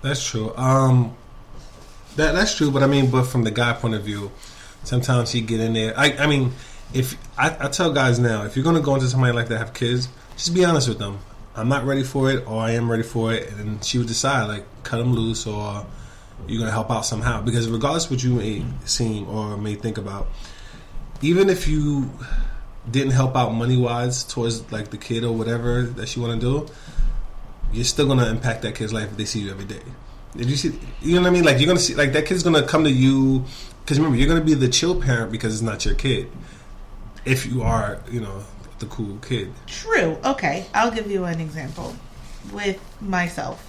That's true. That's true. But but from the guy point of view, sometimes you get in there. If I tell guys now, if you're going to go into somebody like that have kids, just be honest with them. I'm not ready for it, or I am ready for it, and then she would decide, like, cut them loose, or you're going to help out somehow. Because regardless what you may seem or may think about, even if you didn't help out money-wise towards, like, the kid or whatever that you want to do, you're still going to impact that kid's life if they see you every day. If you see, you know what I mean? Like, you're going to see, like, that kid's going to come to you, because remember, you're going to be the chill parent because it's not your kid. If you are, the cool kid. True. Okay. I'll give you an example. With myself,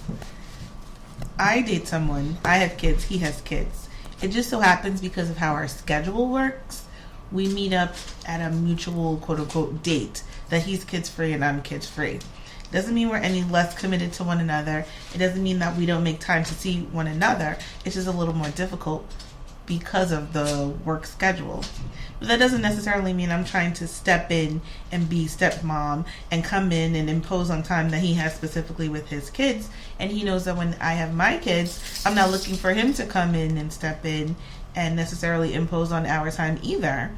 I date someone, I have kids, he has kids. It just so happens because of how our schedule works, we meet up at a mutual quote-unquote date that he's kids-free and I'm kids-free. Doesn't mean we're any less committed to one another. It doesn't mean that we don't make time to see one another. It's just a little more difficult because of the work schedule. But that doesn't necessarily mean I'm trying to step in and be stepmom and come in and impose on time that he has specifically with his kids. And he knows that when I have my kids, I'm not looking for him to come in and step in and necessarily impose on our time either.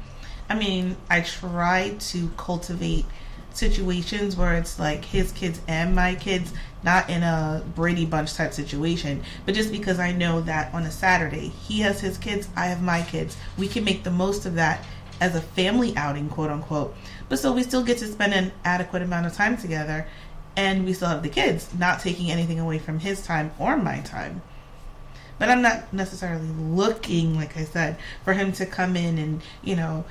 I try to cultivate situations where it's like his kids and my kids, not in a Brady Bunch type situation, but just because I know that on a Saturday he has his kids, I have my kids, we can make the most of that as a family outing, quote unquote, but so we still get to spend an adequate amount of time together and we still have the kids, not taking anything away from his time or my time. But I'm not necessarily looking, like I said, for him to come in and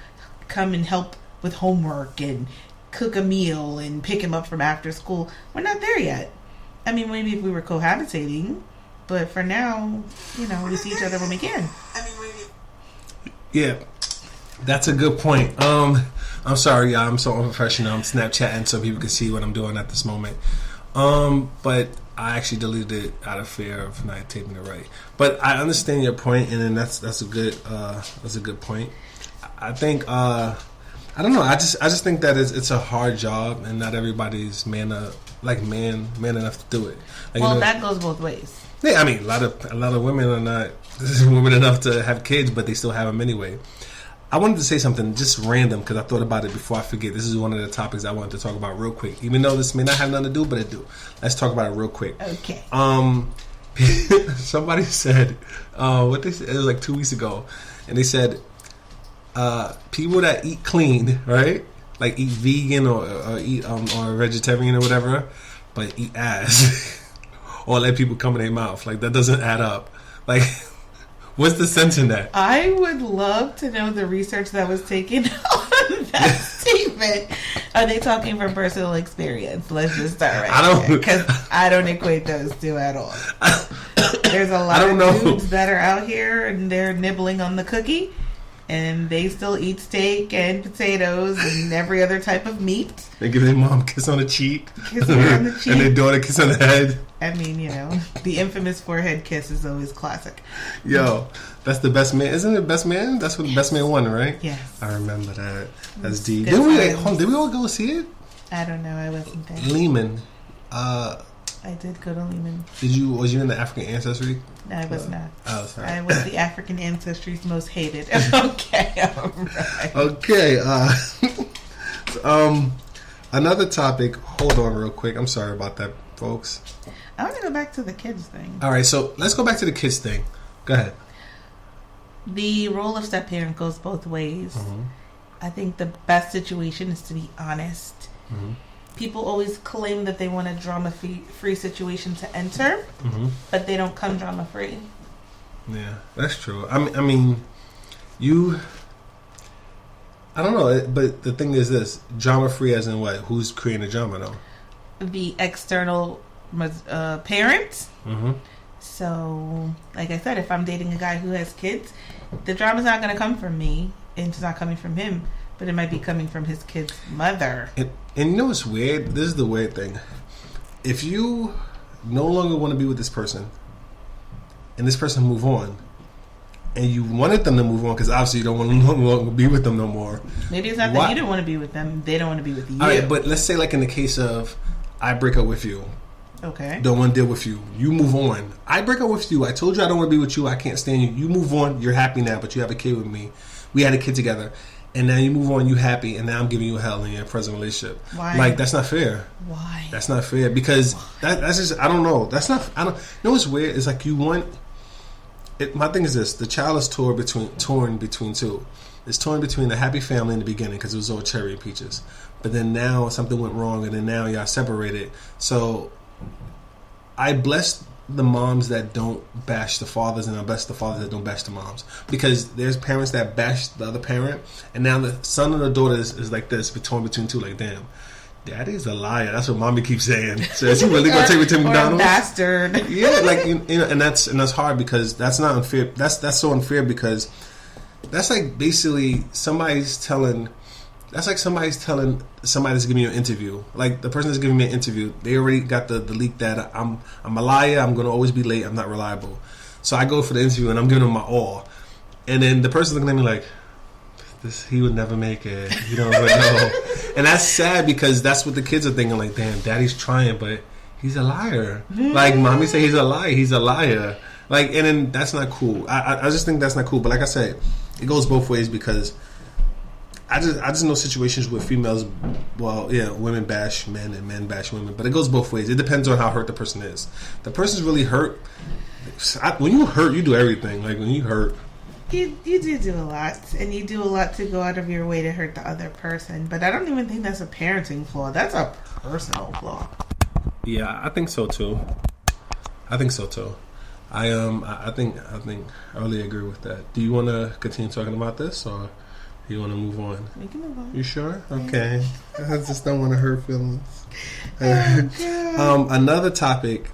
come and help with homework and cook a meal and pick him up from after school. We're not there yet. Maybe if we were cohabitating, but for now, we see each other when we can. Yeah, that's a good point. I'm sorry, y'all, I'm so unprofessional. I'm Snapchatting so people can see what I'm doing at this moment. But I actually deleted it out of fear of not taping it right. But I understand your point, and then that's a good point. I think I don't know. I just think that it's a hard job, and not everybody's man enough to do it. Like, that goes both ways. Yeah, a lot of women are not women enough to have kids, but they still have them anyway. I wanted to say something just random because I thought about it before I forget. This is one of the topics I wanted to talk about real quick, even though this may not have nothing to do, but it do. Let's talk about it real quick. Okay. Somebody said what they said, it was like 2 weeks ago, and they said people that eat clean, right? Like eat vegan or eat or vegetarian or whatever, but eat ass or let people come in their mouth. Like, that doesn't add up. Like, what's the sense in that? I would love to know the research that was taken on that statement. Are they talking from personal experience? Let's just start right there, because I don't equate those two at all. There's a lot of dudes that are out here and they're nibbling on the cookie, and they still eat steak and potatoes and every other type of meat. They give their mom a kiss on the cheek. Kiss her on the cheek. And their daughter a kiss on the head. The infamous forehead kiss is always classic. Yo, that's the best man. Isn't it Best Man? That's what the Best Man won, right? Yes. I remember that. That's deep. Did we all go see it? I don't know. I wasn't there. Lehman. I did go to Lehman. Was you in the African Ancestry? No, I was not. Oh, sorry. I was the African ancestry's most hated. Okay, all right. Okay. Another topic. Hold on real quick. I'm sorry about that, folks. I want to go back to the kids thing. All right, so let's go back to the kids thing. Go ahead. The role of step-parent goes both ways. Mm-hmm. I think the best situation is to be honest. Mm-hmm. People always claim that they want a drama-free situation to enter, Mm-hmm. but they don't come drama-free. Yeah, that's true. I mean, I don't know, but the thing is this: drama-free as in what? Who's creating the drama, though? The external parent. Mm-hmm. So, like I said, if I'm dating a guy who has kids, the drama's not going to come from me, and it's not coming from him, but it might be coming from his kid's mother. And you know what's weird? This is the weird thing. If you no longer want to be with this person, and this person move on, and you wanted them to move on because obviously you don't want to no longer be with them no more. Maybe it's not that you don't want to be with them; they don't want to be with you. All right, but let's say like in the case of I break up with you. Okay. Don't want to deal with you. You move on. I break up with you. I told you I don't want to be with you. I can't stand you. You move on. You're happy now, but you have a kid with me. We had a kid together. And now you move on, you happy, and now I'm giving you hell in your present relationship. Why? Like, that's not fair. Why? That's not fair because that's just, I don't know. That's not, I don't, you know what's weird? It's like you want, my thing is this, the child is torn between two. It's torn between the happy family in the beginning because it was all cherry and peaches. But then now something went wrong and then now y'all separated. So I bless the moms that don't bash the fathers and I bless the fathers that don't bash the moms, because there's parents that bash the other parent and now the son or the daughter is like this, torn between two, like, damn, daddy's a liar. That's what mommy keeps saying. So is he really gonna take me to McDonald's? A bastard. Yeah, like, you know, and that's hard because that's not unfair. That's so unfair because that's like basically somebody's telling somebody that's giving you an interview. Like the person that's giving me an interview, they already got the leak that I'm a liar. I'm going to always be late. I'm not reliable. So I go for the interview and I'm giving them my all, and then the person's looking at me like, he would never make it. You know, like, no. And that's sad because that's what the kids are thinking. Like, damn, daddy's trying, but he's a liar. Like mommy say he's a liar. He's a liar. Like, and then that's not cool. I just think that's not cool. But like I said, it goes both ways because I just know situations where females, women bash men and men bash women, but it goes both ways. It depends on how hurt the person is. The person's really hurt. When you hurt, you do everything. Like when you hurt, you do a lot, and you do a lot to go out of your way to hurt the other person. But I don't even think that's a parenting flaw. That's a personal flaw. Yeah, I think so too. I think I really agree with that. Do you want to continue talking about this or? You want to move on? We can move on. You sure? Okay. I just don't want to hurt feelings. Oh, another topic.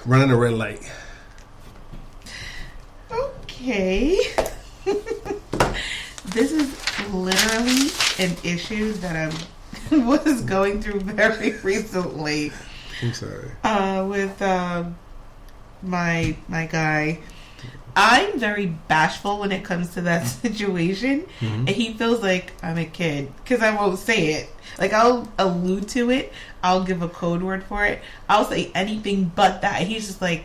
Running a red light. Okay. This is literally an issue that I was going through very recently. I'm sorry. With my guy. I'm very bashful when it comes to that situation, and he feels like I'm a kid because I won't say it. Like, I'll allude to it, I'll give a code word for it, I'll say anything but that. He's just like,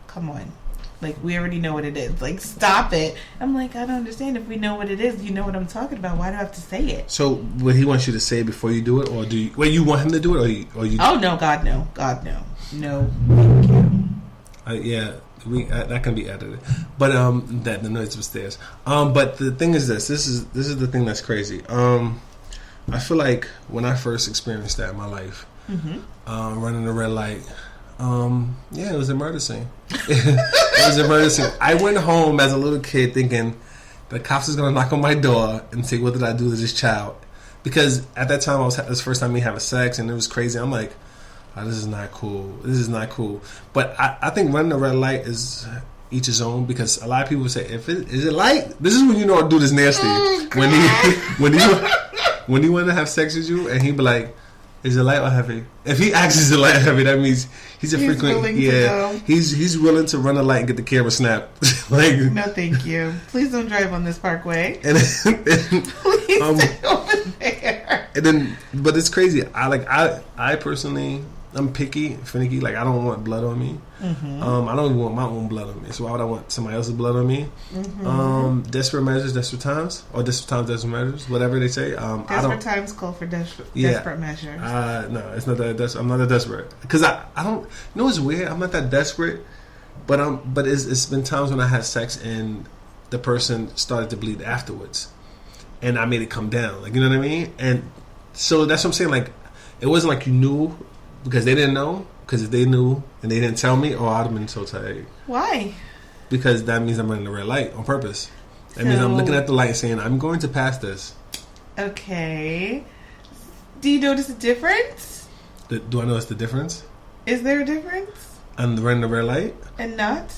come on, like, we already know what it is, like, stop it. I'm like, I don't understand. If we know what it is, you know what I'm talking about, why do I have to say it? So what he wants you to say it before you do it, or do you, you want him to do it, or you oh no, God no, thank you. Yeah, that can be edited, but that the noise upstairs. But the thing is this is the thing that's crazy. I feel like when I first experienced that in my life, running a red light, it was a murder scene. It was a murder scene. I went home as a little kid thinking the cops is gonna knock on my door and say, "What did I do to this child?" Because at that time this was the first time me having sex, and it was crazy. I'm like, oh, this is not cool. This is not cool. But I think running a red light is each his own, because a lot of people say, is it light? This is when you know a dude is nasty. When he want to have sex with you and he be like, is it light or heavy? If he asks is it light or heavy, that means he's frequent. Yeah, he's willing to run a light and get the camera snapped. Like, no, thank you. Please don't drive on this parkway. And please stay over there. And then, but it's crazy. I personally, I'm picky, finicky. Like, I don't want blood on me. Mm-hmm. I don't even want my own blood on me. So why would I want somebody else's blood on me? Mm-hmm. Desperate measures, desperate times, or desperate times, desperate measures, whatever they say. Desperate times call for desperate measures. No, it's not that desperate. I'm not that desperate because I don't. You know what's weird? I'm not that desperate, but it's been times when I had sex and the person started to bleed afterwards, and I made it come down. Like, you know what I mean? And so that's what I'm saying. Like, it wasn't like you knew because they didn't know. Because if they knew and they didn't tell me, I'd have been so tired. Why? Because that means I'm running the red light on purpose. That means I'm looking at the light saying, I'm going to pass this. Okay. Do you notice a difference? Do I notice the difference? Is there a difference? And running the red light? And not?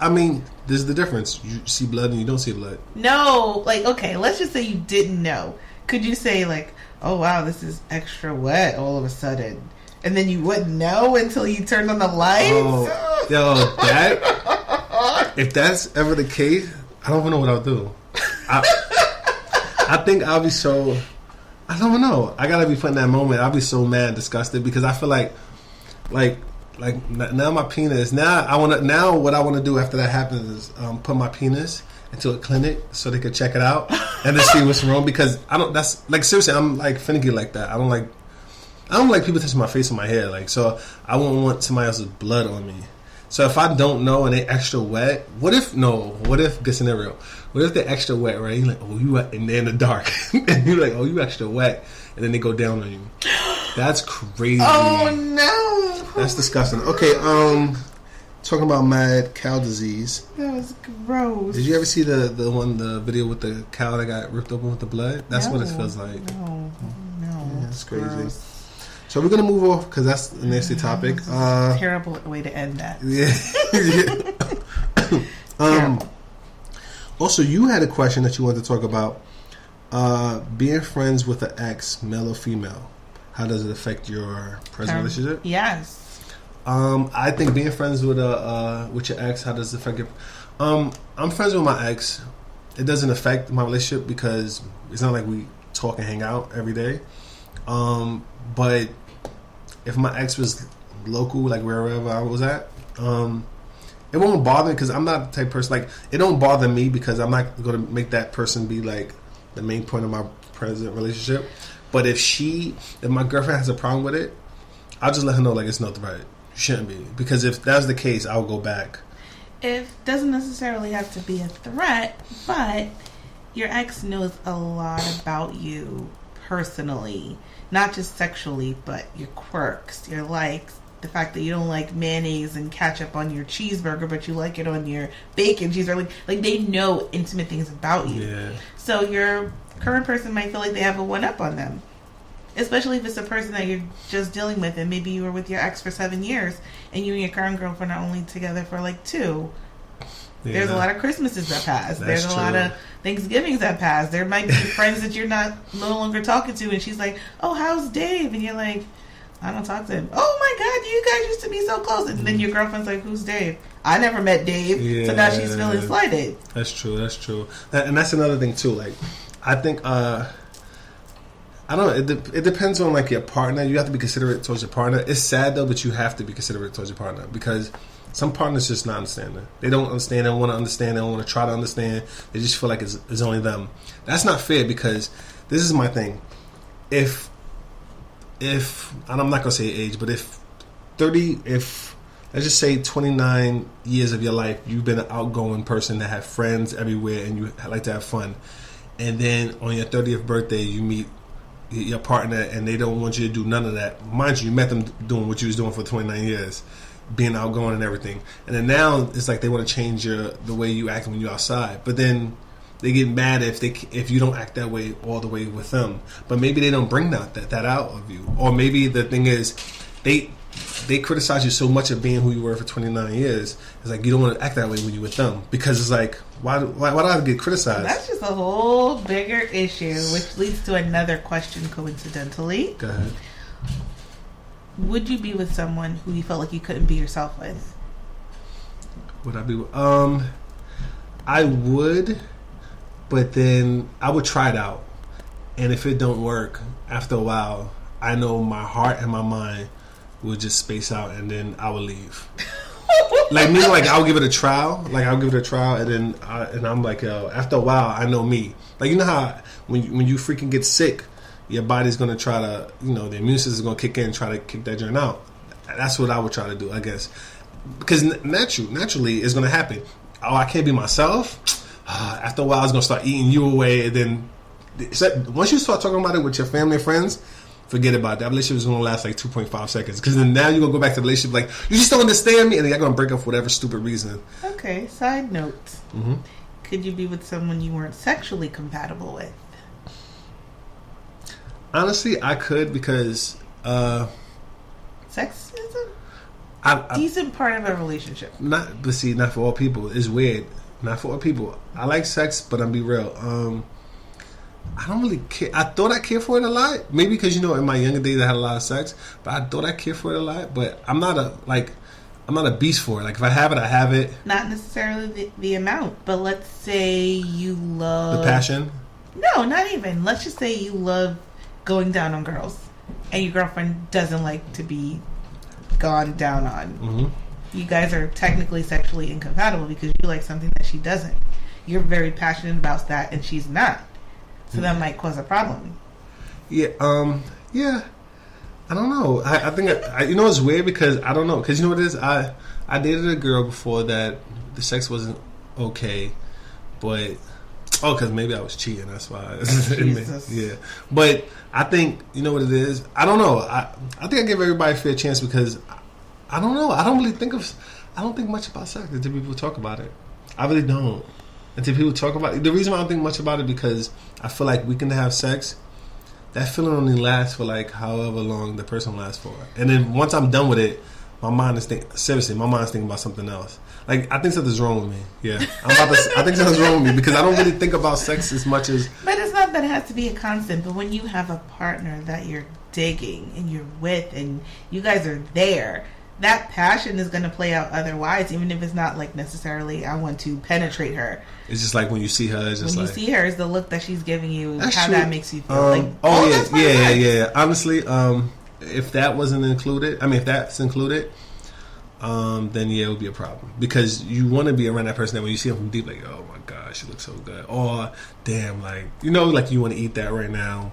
I mean, this is the difference. You see blood and you don't see blood. No. Like, okay, let's just say you didn't know. Could you say, like, oh, wow, this is extra wet all of a sudden? And then you wouldn't know until you turned on the lights? Oh, yo, that... if that's ever the case, I don't even know what I'll do. I think I'll be so... I don't know. I gotta be put in that moment. I'll be so mad and disgusted because I feel like now my penis... Now what I want to do after that happens is put my penis into a clinic so they could check it out and to see what's wrong because I don't... That's... Like, seriously, I'm like finicky like that. I don't like people touching my face or my hair. Like, so I won't want somebody else's blood on me. So if I don't know and they extra wet, what if good scenario? What if they're extra wet, right? You're like, oh, you wet, and they're in the dark, and you're like, oh, you extra wet, and then they go down on you. That's crazy. Oh no, that's disgusting. Okay, talking about mad cow disease. That was gross. Did you ever see the video with the cow that got ripped open with the blood? That's what it feels like. No, yeah, it's crazy. Gross. So we're gonna move off because that's a nasty topic. Terrible way to end that. Yeah. Also, you had a question that you wanted to talk about. Being friends with an ex, male or female, how does it affect your present relationship? Yes. I think being friends with your ex, how does it affect your? I'm friends with my ex. It doesn't affect my relationship because it's not like we talk and hang out every day. But if my ex was local, like wherever I was at, it won't bother me because I'm not the type of person, like, it don't bother me because I'm not going to make that person be like the main point of my present relationship. But if my girlfriend has a problem with it, I'll just let her know, like, it's not right. It shouldn't be. Because if that's the case, I'll go back. It doesn't necessarily have to be a threat, but your ex knows a lot about you personally. Not just sexually, but your quirks, your likes, the fact that you don't like mayonnaise and ketchup on your cheeseburger, but you like it on your bacon cheeseburger. Like they know intimate things about you. Yeah. So your current person might feel like they have a one-up on them. Especially if it's a person that you're just dealing with and maybe you were with your ex for 7 years and you and your current girlfriend are only together for like 2. Yeah. There's a lot of Christmases that pass. There's a lot of Thanksgivings that pass. There might be friends that you're no longer talking to, and she's like, "Oh, how's Dave?" And you're like, "I don't talk to him." "Oh my God, you guys used to be so close." And then your girlfriend's like, "Who's Dave?" "I never met Dave." Yeah. So now she's feeling slighted. That's true. And that's another thing too. Like, I think I don't know. It depends on like your partner. You have to be considerate towards your partner. It's sad though, but you have to be considerate towards your partner because some partners just not understanding. They don't understand. They don't want to understand. They don't want to try to understand. They just feel like it's only them. That's not fair because this is my thing. If and I'm not gonna say age, but if let's just say 29 years of your life, you've been an outgoing person that have friends everywhere and you like to have fun, and then on your 30th birthday you meet your partner and they don't want you to do none of that. Mind you met them doing what you was doing for 29 years. Being outgoing and everything, and then now it's like they want to change the way you act when you're outside. But then they get mad if you don't act that way all the way with them. But maybe they don't bring that out of you, or maybe the thing is they criticize you so much of being who you were for 29 years. It's like you don't want to act that way when you're with them because it's like why do I get criticized? That's just a whole bigger issue, which leads to another question. Coincidentally, go ahead. Would you be with someone who you felt like you couldn't be yourself with? Would I be? I would, but then I would try it out. and if it don't work, after a while, I know my heart and my mind will just space out, and then I will leave. Like me, like I'll give it a trial. Like I'll give it a trial, and then I'm like, yo. After a while, I know me. Like you know how when you freaking get sick, your body's gonna try to, you know, the immune system is gonna kick in and try to kick that joint out. That's what I would try to do, I guess, because naturally it's gonna happen. Oh, I can't be myself. After a while, it's gonna start eating you away, and then once you start talking about it with your family and friends, forget about that. Relationship is gonna last like 2.5 seconds, because then now you're gonna go back to the relationship like, you just don't understand me, and then you're gonna break up for whatever stupid reason. Okay. Side note: could you be with someone you weren't sexually compatible with? Honestly, I could, because sex is a decent part of a relationship. Not for all people. It's weird. Not for all people. I like sex, but I'm be real. I don't really care. I thought I cared for it a lot. Maybe because, you know, in my younger days I had a lot of sex, but I thought I cared for it a lot. But I'm not a beast for it. Like if I have it, I have it. Not necessarily the amount, but let's say you love the passion. No, not even. Let's just say you love going down on girls, and your girlfriend doesn't like to be gone down on. You guys are technically sexually incompatible because you like something that she doesn't. You're very passionate about that, and she's not. So that might cause a problem. Yeah. Yeah. I don't know. I think you know, it's weird because I don't know, because you know what it is. I dated a girl before that the sex wasn't okay, but because maybe I was cheating. That's why. Yeah. But I think, you know what it is. I don't know. I think I give everybody a fair chance because I don't know. I don't think much about sex until people talk about it. I really don't. Until people talk about it. The reason why I don't think much about it because I feel like we can have sex. That feeling only lasts for like however long the person lasts for. And then once I'm done with it, my mind is thinking about something else. Like, I think something's wrong with me. Yeah. I think something's wrong with me because I don't really think about sex as much as... But it's not that it has to be a constant. But when you have a partner that you're digging and you're with and you guys are there, that passion is going to play out otherwise, even if it's not like necessarily I want to penetrate her. It's just like when you see her, it's just when like... you see her, it's the look that she's giving you, That's how true. that makes you feel. Yeah. Honestly, if that wasn't included, if that's included, then yeah, it would be a problem. Because you want to be around that person that when you see them from deep, like, oh my gosh, she looks so good. Or, damn, like, you know, like you want to eat that right now.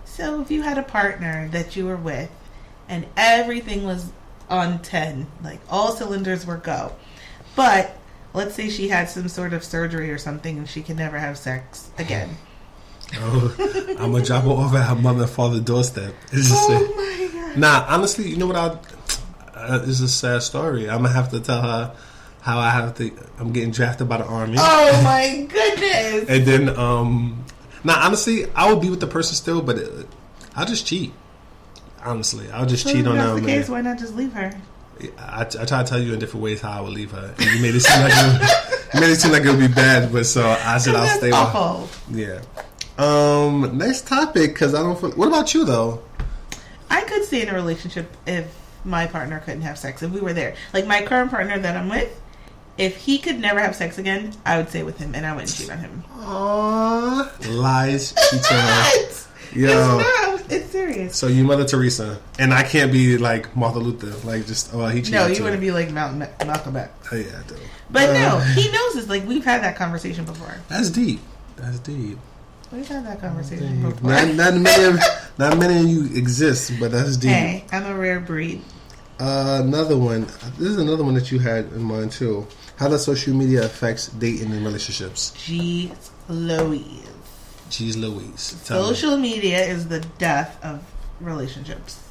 So if you had a partner that you were with and everything was on 10, like all cylinders were go, but let's say she had some sort of surgery or something and she can never have sex again. Oh, I'm gonna drop her off at her mother and father's doorstep. My god. Nah, honestly, you know what? It's a sad story. I'm gonna have to tell her how I'm getting drafted by the army. Oh my goodness. And then, honestly, I would be with the person still, but I'll just cheat. Honestly, I'll just cheat on them. If that's the case, why not just leave her? I try to tell you in different ways how I would leave her. And you made it seem like it would be bad, but so I said I'll stay with her. Yeah. Next topic, because I don't feel... What about you, though? I could stay in a relationship if my partner couldn't have sex, if we were there. Like, my current partner that I'm with, if he could never have sex again, I would stay with him, and I wouldn't cheat on him. Aww. Lies. What? Yo. It's not. It's serious. So you Mother Teresa, and I can't be like Martin Luther, like just he cheated. No, you want to be like Malcolm X. Oh yeah, I do. But no, he knows this. Like, we've had that conversation before. That's deep. We've had that conversation before. Not many of you exist, but that's deep. Hey, I'm a rare breed. Another one. This is another one that you had in mind too. How does social media affects dating and relationships? Jeez Louise. Social media is the death of relationships.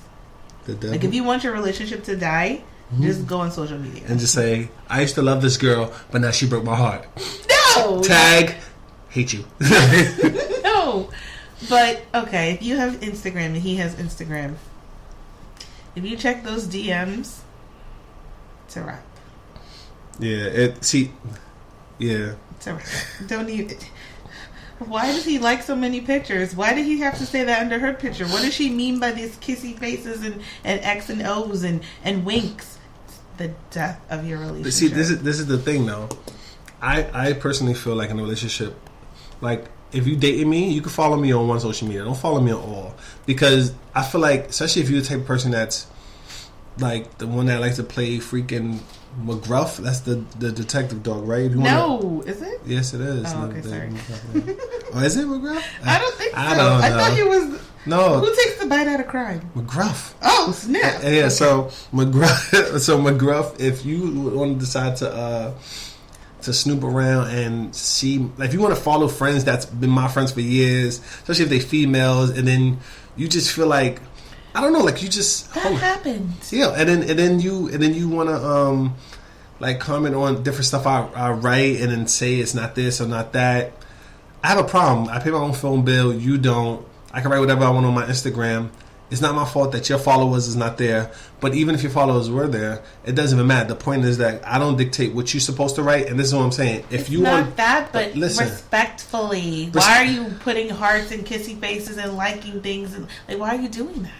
The devil? Like, if you want your relationship to die, just go on social media and just say, I used to love this girl, but now she broke my heart. No! Tag, hate you. No. But, okay, if you have Instagram and he has Instagram, if you check those DMs, it's a wrap. Yeah, it's a wrap. Don't even... Why does he like so many pictures? Why did he have to say that under her picture? What does she mean by these kissy faces and X and O's and winks? It's the death of your relationship. But see, this is the thing, though. I personally feel like in a relationship, like if you dating me, you can follow me on one social media. Don't follow me on all, because I feel like, especially if you're the type of person that's like the one that likes to play freaking McGruff. That's the detective dog, right? If you no, is it? Yes, it is. Oh, okay, sorry. Oh, is it McGruff? I don't think so. I don't know. I thought he was. No. Who takes the bite out of crime? McGruff. Oh, snap. Yeah, okay. So McGruff, if you want to decide to snoop around and see, like, if you want to follow friends that's been my friends for years, especially if they females, and then you just feel like, I don't know, like, you just that happens. Yeah, and then you want to like comment on different stuff I write, and then say it's not this or not that. I have a problem. I pay my own phone bill. You don't. I can write whatever I want on my Instagram. It's not my fault that your followers is not there. But even if your followers were there, it doesn't even matter. The point is that I don't dictate what you're supposed to write, and this is what I'm saying. If it's you not want that, but listen, respectfully, why are you putting hearts and kissy faces and liking things? And like, why are you doing that?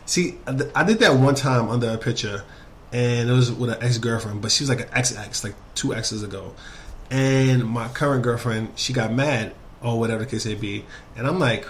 See, I did that one time under a picture, and it was with an ex-girlfriend, but she was like an ex, like 2 exes ago. And my current girlfriend, she got mad, or whatever the case may be. And I'm like,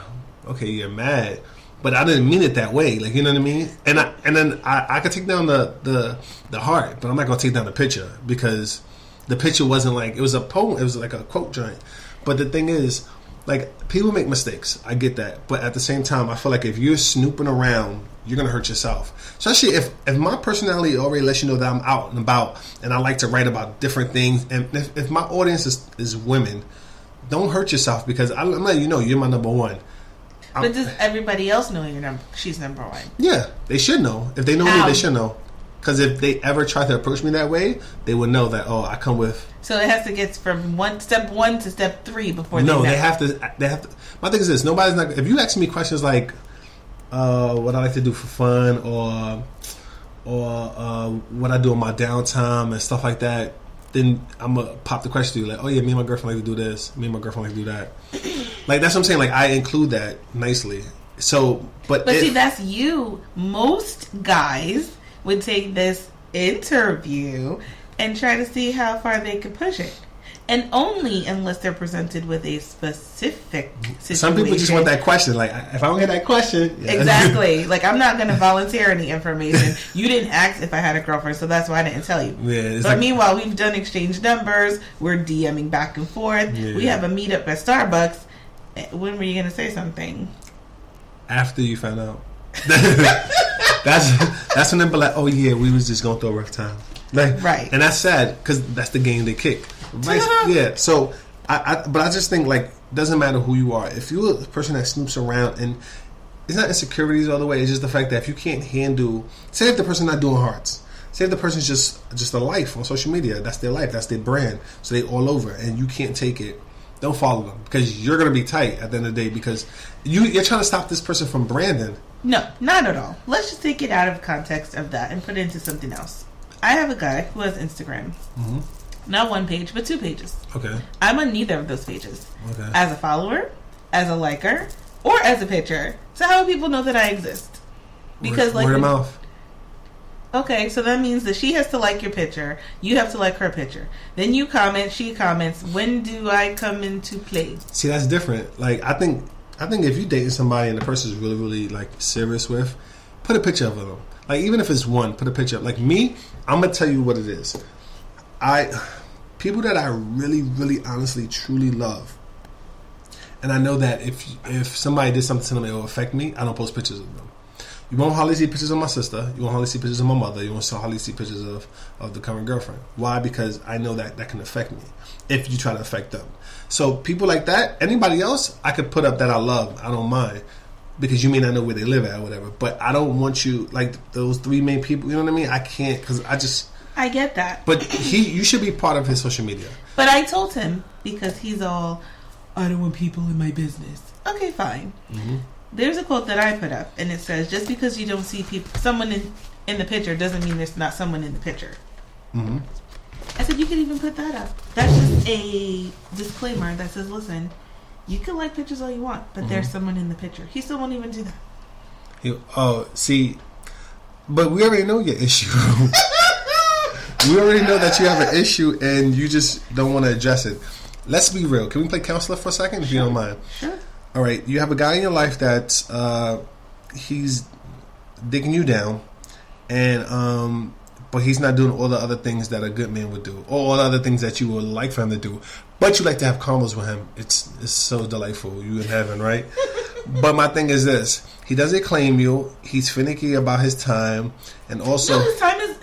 okay, you're mad, but I didn't mean it that way. Like, you know what I mean? And then I could take down the heart, but I'm not gonna take down the picture, because the picture wasn't like, it was a poem, it was like a quote joint. But the thing is, like, people make mistakes. I get that, but at the same time, I feel like if you're snooping around, you're gonna hurt yourself. Especially if my personality already lets you know that I'm out and about, and I like to write about different things. And if my audience is women, don't hurt yourself, because I'm letting you know you're my number one. But does everybody else know she's number one? Yeah, they should know. If they know me, they should know. Because if they ever try to approach me that way, they would know that, oh, I come with. So it has to get from step 1 to step 3 before they know. No, they have to. My thing is this: nobody's not. If you ask me questions like, what I like to do for fun, or what I do in my downtime and stuff like that, then I'm gonna pop the question to you like, oh yeah, me and my girlfriend like to do this. Me and my girlfriend like to do that. Like, that's what I'm saying. Like, I include that nicely. So, but see, that's you. Most guys would take this interview and try to see how far they could push it. And only unless they're presented with a specific situation. Some people just want that question. Like, if I don't get that question. Yeah. Exactly. Like, I'm not going to volunteer any information. You didn't ask if I had a girlfriend, so that's why I didn't tell you. Yeah, but meanwhile, we've done exchange numbers. We're DMing back and forth. Yeah. We have a meetup at Starbucks. When were you going to say something? After you found out. That's when they'll be like, oh yeah, we was just going through a rough time. Like, right. And that's sad, because that's the game they kick. Right? Yeah. So, but I just think, like, doesn't matter who you are. If you're a person that snoops around, and it's not insecurities all the way, it's just the fact that if you can't handle, say if the person's not doing hearts, say if the person's just a life on social media, that's their life, that's their brand, so they all over, and you can't take it, don't follow them, because you're going to be tight at the end of the day, because you're trying to stop this person from branding. No, not at all. Let's just take it out of context of that and put it into something else. I have a guy who has Instagram. Mm-hmm. Not 1 page, but 2 pages. Okay. I'm on neither of those pages. Okay. As a follower, as a liker, or as a picture. So how do people know that I exist? Because word of mouth. Okay, so that means that she has to like your picture. You have to like her picture. Then you comment, she comments. When do I come into play? See, that's different. Like, I think if you're dating somebody and the person's really, really, like, serious with, put a picture of them. Like, even if it's one, put a picture of. Like, me, I'm going to tell you what it is. People that I really, really, honestly, truly love, and I know that if somebody did something to them, it will affect me, I don't post pictures of them. You won't hardly see pictures of my sister. You won't hardly see pictures of my mother. You won't hardly see pictures of the current girlfriend. Why? Because I know that can affect me if you try to affect them. So people like that, anybody else, I could put up that I love. I don't mind. Because you may not know where they live at or whatever. But I don't want you, like, those 3 main people, you know what I mean? I can't, because I get that. But you should be part of his social media. But I told him, because he's all, I don't want people in my business. Okay, fine. Mm-hmm. There's a quote that I put up, and it says, just because you don't see someone in the picture doesn't mean there's not someone in the picture. Mm-hmm. I said, you can even put that up. That's just a disclaimer that says, listen, you can like pictures all you want, but mm-hmm. there's someone in the picture. He still won't even do that. See, but we already know your issue. We already know that you have an issue and you just don't want to address it. let's be real. Can we play counselor for a second, if you don't mind? Sure. All right, you have a guy in your life that's he's digging you down, and but he's not doing all the other things that a good man would do, or all the other things that you would like for him to do. But you like to have convos with him. It's so delightful. You in heaven, right? But my thing is this: he doesn't claim you. He's finicky about his time, and also No,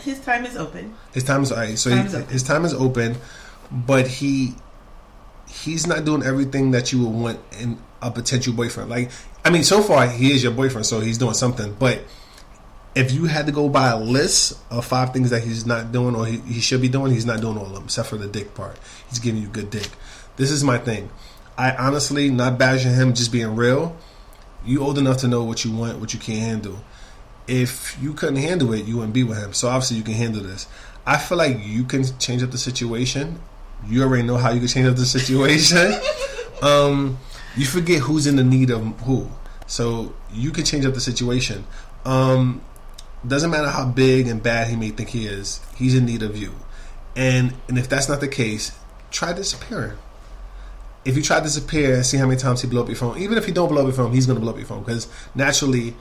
his time is open. his time is all right. So his time is open, but he's not doing everything that you would want in a potential boyfriend. Like, I mean, so far he is your boyfriend, so he's doing something. But if you had to go by a list of 5 things that he's not doing or he should be doing, he's not doing all of them, except for the dick part. He's giving you good dick. This is my thing. I honestly, not bashing him, just being real, you old enough to know what you want, what you can't handle. If you couldn't handle it, you wouldn't be with him. So obviously you can handle this. I feel like you can change up the situation. You already know how you can change up the situation. You forget who's in the need of who. So you can change up the situation. Doesn't matter how big and bad he may think he is, he's in need of you. And if that's not the case, try disappearing. If you try to disappear and see how many times he blow up your phone, even if he don't blow up your phone, he's going to blow up your phone, because naturally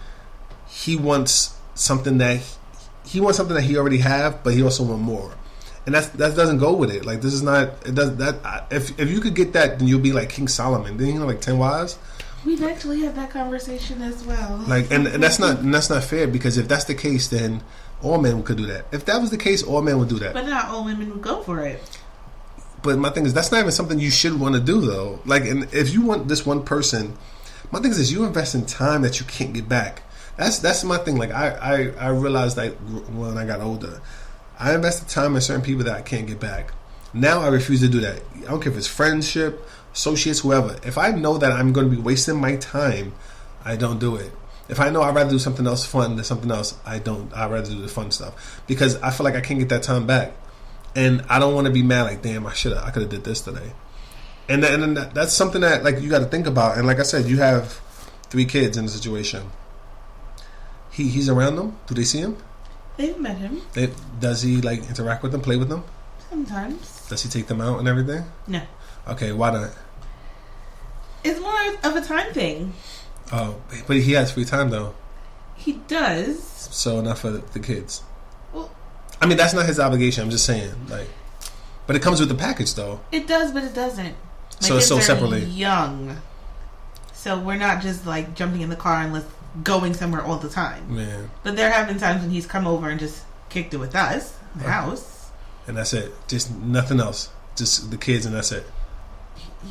he wants something that he already have, but he also want more. And that doesn't go with it. Like, this is not, it does that. If you could get that, then you'll be like King Solomon. Didn't he have like 10 wives? We've actually had that conversation as well. Like, and that's not fair, because if that's the case, then all men could do that. If that was the case, all men would do that. But not all women would go for it. But my thing is, that's not even something you should want to do, though. Like, and if you want this one person, my thing is you invest in time that you can't get back. That's my thing. Like, I realized that when I got older, I invested time in certain people that I can't get back. Now I refuse to do that. I don't care if it's friendship, associates, whoever. If I know that I'm going to be wasting my time, I don't do it. If I know I'd rather do something else fun than something else, I don't. I'd rather do the fun stuff, because I feel like I can't get that time back. And I don't want to be mad like, damn, I could have did this today. And that's something that, like, you got to think about. And like I said, you have 3 kids in the situation. He's around them. Do they see him? They've met him. Does he like interact with them, play with them? Sometimes. Does he take them out and everything? No. Okay, why not? It's more of a time thing. Oh, but he has free time though. He does. So not for the kids. Well, I mean, that's not his obligation. I'm just saying, like, but it comes with the package though. It does, but it doesn't. So it's so separately. Young. So we're not just like jumping in the car and going somewhere all the time. Man. But there have been times when he's come over and just kicked it with us in the house. And that's it. Just nothing else. Just the kids and that's it.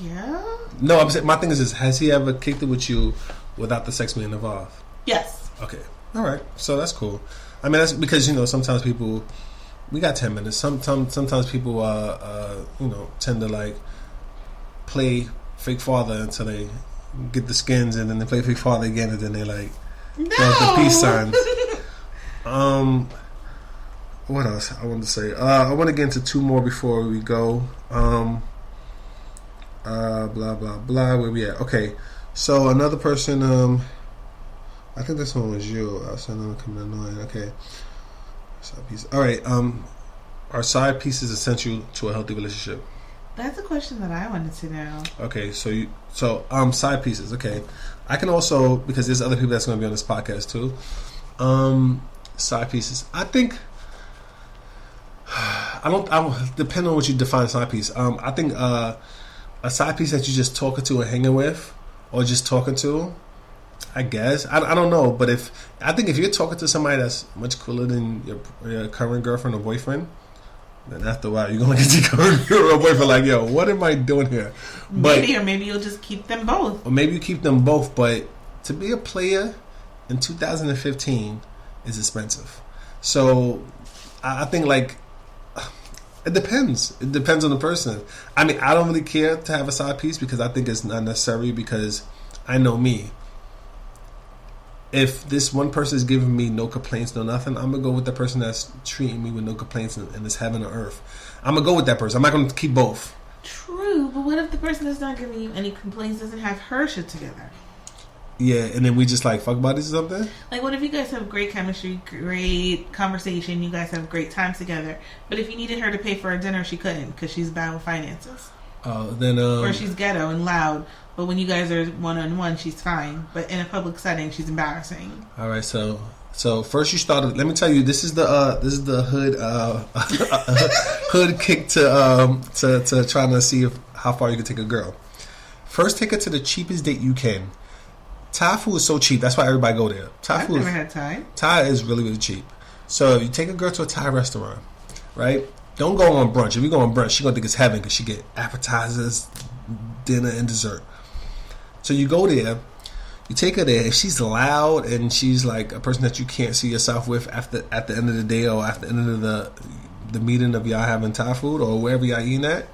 Yeah. No, I'm saying, my thing is, has he ever kicked it with you without the sex being involved? Yes. Okay. All right. So that's cool. I mean, that's because, sometimes people, we got 10 minutes. Sometimes people, tend to like play fake father until they get the skins, and then they play fake father again, and then they like the peace signs. What else I wanted to say? I want to get into 2 more before we go. Blah blah blah. Where we at? Okay. So another person. I think this one was you. I said I'm coming annoying. Okay. Side piece. All right. Are side pieces essential to a healthy relationship? That's a question that I wanted to know. Okay, so side pieces. Okay, I can also, because there's other people that's going to be on this podcast too. Side pieces. I think I depend on what you define side piece. I think a side piece that you just talking to and hanging with, or just talking to, I guess I don't know. But if you're talking to somebody that's much cooler than your current girlfriend or boyfriend, then after a while you're gonna get your current girl or boyfriend like, yo, what am I doing here? Maybe you'll just keep them both. Or maybe you keep them both. But to be a player in 2015 is expensive. So I think like it depends. It depends on the person. I mean, I don't really care to have a side piece because I think it's not necessary, because I know me. If this one person is giving me no complaints, no nothing, I'm going to go with the person that's treating me with no complaints and is heaven on earth. I'm going to go with that person. I'm not going to keep both. True, but what if the person that's not giving you any complaints doesn't have her shit together? Yeah, and then we just like fuck buddies or something? Like, what if you guys have great chemistry, great conversation, you guys have great times together, but if you needed her to pay for a dinner, she couldn't because she's bad with finances? Then or she's ghetto and loud. But when you guys are one-on-one, she's fine. But in a public setting, she's embarrassing. All right, so first you started. Let me tell you, this is the hood hood kick to trying to see how far you can take a girl. First, take her to the cheapest date you can. Thai food is so cheap. That's why everybody go there. I've never had Thai. Thai is really, really cheap. So if you take a girl to a Thai restaurant, right? Don't go on brunch. If you go on brunch, she's gonna think it's heaven because she get appetizers, dinner, and dessert. So you go there. You take her there. If she's loud and she's like a person that you can't see yourself with at the end of the day or after the end of the meeting of y'all having Thai food or wherever y'all eating at,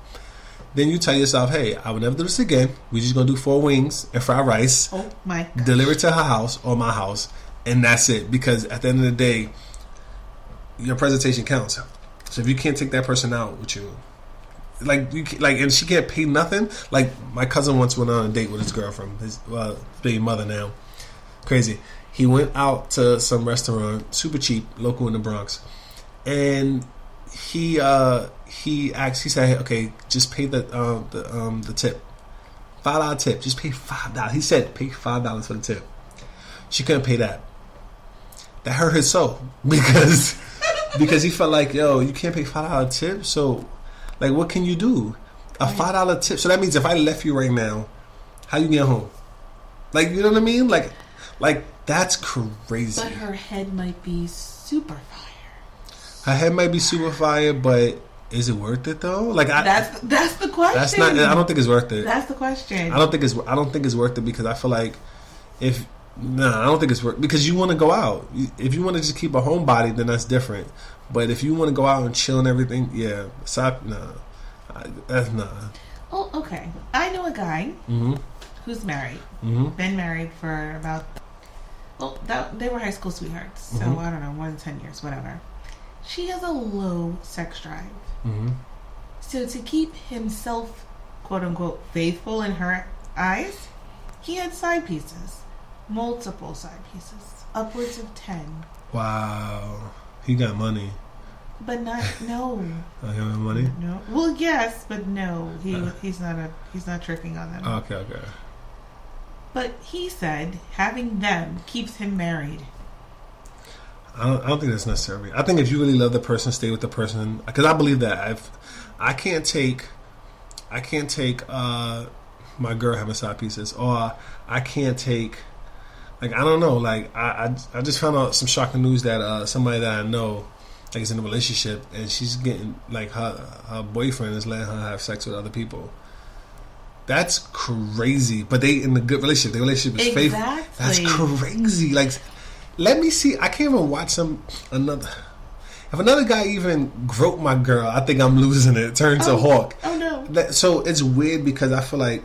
then you tell yourself, hey, I will never do this again. We're just going to do 4 wings and fried rice. Oh, my gosh. Deliver it to her house or my house. And that's it. Because at the end of the day, your presentation counts. So if you can't take that person out with you, and she can't pay nothing. Like my cousin once went on a date with his girlfriend, his baby mother now. Crazy. He went out to some restaurant, super cheap, local in the Bronx, and he asked. He said, "Okay, just pay the tip, $5 tip. Just pay $5." He said, "Pay $5 for the tip." She couldn't pay that. That hurt his soul because he felt like, yo, you can't pay $5 tip, so. Like, what can you do? A $5 tip. So that means if I left you right now, how you get home? Like, you know what I mean? Like that's crazy. But her head might be super fire. Her head might be super fire, but is it worth it though? Like, that's the question. That's not. I don't think it's worth it. That's the question. I don't think it's worth it because I feel like I don't think it's worth because you want to go out. If you want to just keep a homebody, then that's different. But if you want to go out and chill and everything, yeah, that's nah. Oh, okay. I know a guy who's married. Been married for about they were high school sweethearts, so I don't know, more than 10 years, whatever. She has a low sex drive. So to keep himself, quote unquote, faithful in her eyes, he had side pieces, multiple side pieces, upwards of 10. Wow. He got money. But no. He got money? No. Well, yes, but no. He's not tricking on them. Okay. But he said having them keeps him married. I don't think that's necessary. I think if you really love the person, stay with the person. Because I believe that I can't take my girl having side pieces, or I can't take. Like, I don't know. Like, I just found out some shocking news that somebody that I know, like, is in a relationship, and she's getting, like, her boyfriend is letting her have sex with other people. That's crazy. But they in a good relationship. The relationship is faithful. That's crazy. Like, let me see. I can't even watch another. If another guy even grope my girl, I think I'm losing it. Turn to hawk. Oh, no. So it's weird because I feel like,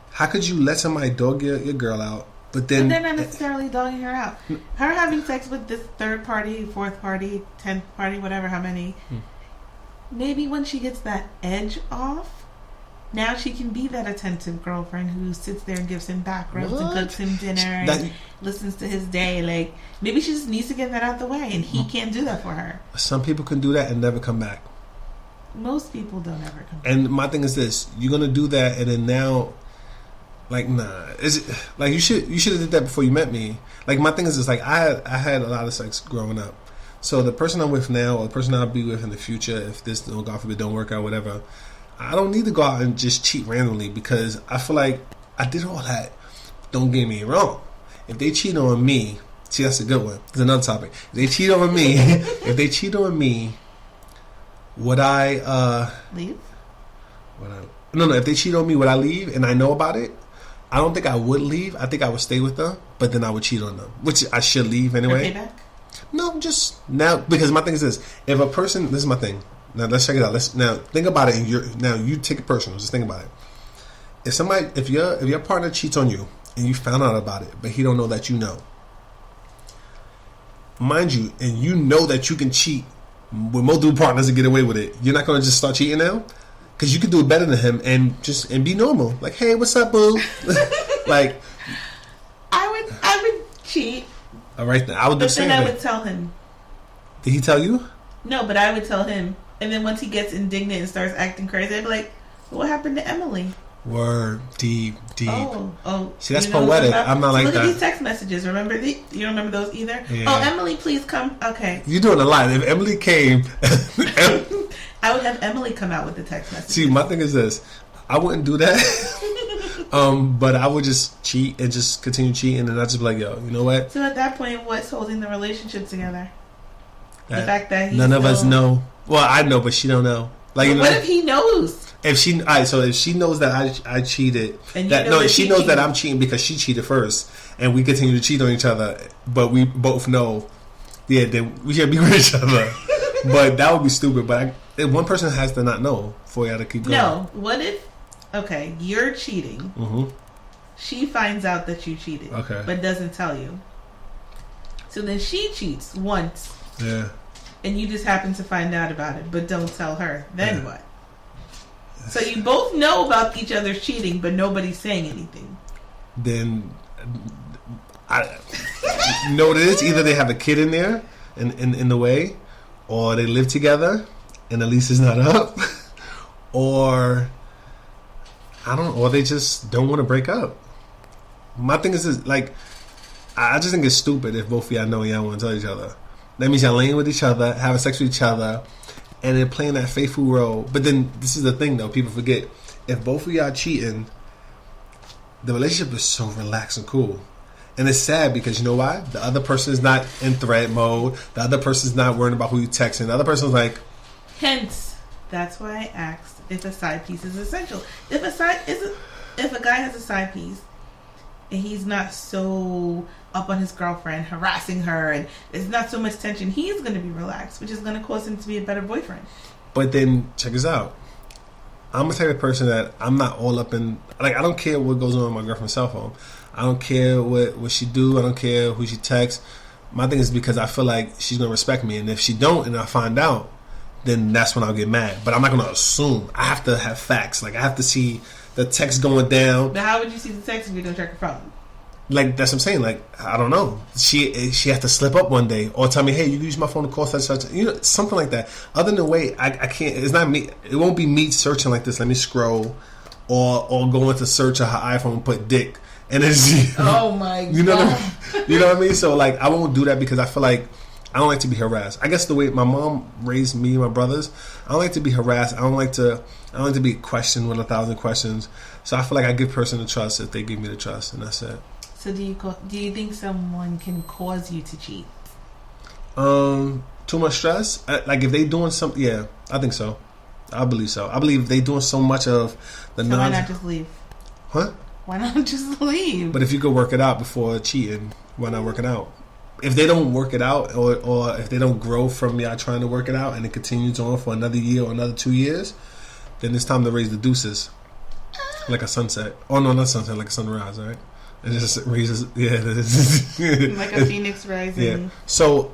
how could you let somebody dog your girl out? But they're not necessarily dogging her out. Her having sex with this third party, fourth party, 10th party, whatever, how many. Maybe when she gets that edge off, now she can be that attentive girlfriend who sits there and gives him back rubs and cooks him dinner and listens to his day. Like, maybe she just needs to get that out the way, and he can't do that for her. Some people can do that and never come back. Most people don't ever come back. And my thing is this: you're gonna do that, and then now. Like, nah. Is it like you should have did that before you met me? Like, my thing is this: like, I had a lot of sex growing up. So the person I'm with now, or the person I'll be with in the future, if this, God forbid, don't work out, whatever, I don't need to go out and just cheat randomly because I feel like I did all that. Don't get me wrong. If they cheat on me, see, that's a good one. There's another topic. If they cheat on me, would I leave? No. If they cheat on me, would I leave? And I know about it. I don't think I would leave. I think I would stay with them, but then I would cheat on them, which I should leave anyway. Payback? No, just now, because my thing is this: if a person, this is my thing. Now let's check it out. Now think about it. Now you take it personal. Just think about it. If your partner cheats on you and you found out about it, but he don't know that you know, mind you, and you know that you can cheat with multiple partners and get away with it, you're not going to just start cheating now. Because you could do it better than him and be normal. Like, hey, what's up, boo? Like, I would cheat. All right, I would. But then I would tell him. Did he tell you? No, but I would tell him. And then once he gets indignant and starts acting crazy, I'd be like, What happened to Emily? Word, deep. Oh. See, that's you know poetic. what I'm not like look that. Look at these text messages. Remember you don't remember those either? Yeah. Oh, Emily, please come. Okay. You're doing a lot. If Emily came, I would have Emily come out with the text message. see, my thing is this: I wouldn't do that. But I would just cheat and just continue cheating, and I just be like, yo, you know what? So at that point, what's holding the relationship together? The fact that none of us know. Well, I know, but she don't know. Like, you know, what if he knows? If she, all right, so if she knows that I cheated, And that you know no, that she he knows cheated. that I'm cheating because she cheated first, and we continue to cheat on each other, but we both know, yeah, then we should be with each other. But that would be stupid. But if one person has to not know for y'all to keep going. No. What if? Okay, you're cheating. Mm-hmm. She finds out that you cheated, Okay. but doesn't tell you. So then she cheats once, Yeah. and you just happen to find out about it, but don't tell her. Then Yeah. what? So you both know about each other's cheating, but nobody's saying anything. Then you know what it is? Either they have a kid in there, in the way, or they live together, and the lease is not up, or I don't know, or they just don't want to break up. My thing is this, like, I just think it's stupid if both of y'all know y'all want to tell each other. That means y'all laying with each other, having sex with each other, and then playing that faithful role. But then this is the thing, though. People forget, if both of y'all cheating, the relationship is so relaxed and cool. And it's sad because you know why? The other person is not in threat mode. The other person is not worrying about who you texting. The other person's like, Hence, that's why I asked if a side piece is essential. If a guy has a side piece and he's not so up on his girlfriend, harassing her, and there's not so much tension, he's going to be relaxed, which is going to cause him to be a better boyfriend. but then check this out. I'm the type of person that I'm not all up in, like, I don't care what goes on with my girlfriend's cell phone. I don't care what she do. I don't care who she texts. My thing is because I feel like she's going to respect me. And if she don't and I find out, then that's when I'll get mad. But I'm not going to assume. I have to have facts. Like, I have to see the text going down. Now, how would you see the text if you don't check your phone? Like, that's what I'm saying. Like, I don't know. She has to slip up one day or tell me, hey, you can use my phone to call such. You know, something like that. Other than the way, I can't. It's not me. It won't be me searching like this. Let me scroll, or go into search of her iPhone and put dick, and it's Oh my you know god! what I mean? You know what I mean? So like, I won't do that because I feel like I don't like to be harassed. I guess the way my mom raised me and my brothers, I don't like to be harassed. I don't like to be questioned with 1,000 questions. So I feel like I give person the trust if they give me the trust, and that's it. So do you think someone can cause you to cheat? Too much stress. Like if they doing something, yeah, I think so. I believe so. I believe they doing so much of the So why not just leave? Huh? Why not just leave? But if you could work it out before cheating, why not work it out? If they don't work it out, or if they don't grow from y'all trying to work it out, and it continues on for another year or another 2 years, then it's time to raise the deuces, like a sunset. Oh no, not sunset, like a sunrise, right? It just raises, yeah. Like a phoenix rising. Yeah. So,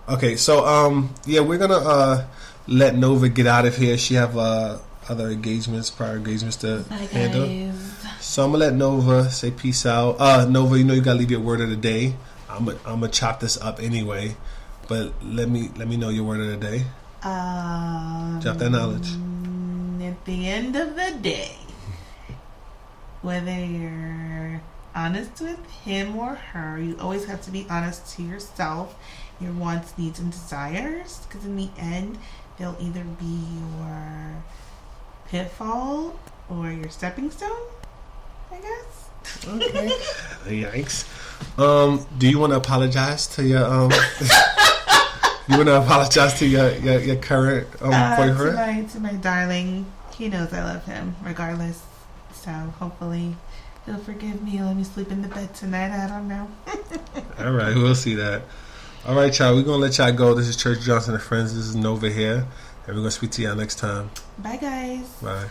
okay, so yeah, we're gonna let Nova get out of here. She have other engagements, prior engagements to handle. So I'm gonna let Nova say peace out. Nova, you know you gotta leave your word of the day. I'm gonna chop this up anyway, but let me know your word of the day. Drop that knowledge. At the end of the day, whether you're honest with him or her, you always have to be honest to yourself, your wants, needs, and desires, because in the end, they'll either be your pitfall or your stepping stone, I guess. Okay. Yikes. Do you want to apologize to your You want to apologize to your current boyfriend? To my darling. He knows I love him, regardless. So hopefully he'll forgive me and let me sleep in the bed tonight. I don't know. All right, we'll see that. All right, y'all. We're going to let y'all go. This is Church Johnson and Friends. This is Nova here. And we're going to speak to y'all next time. Bye, guys. Bye.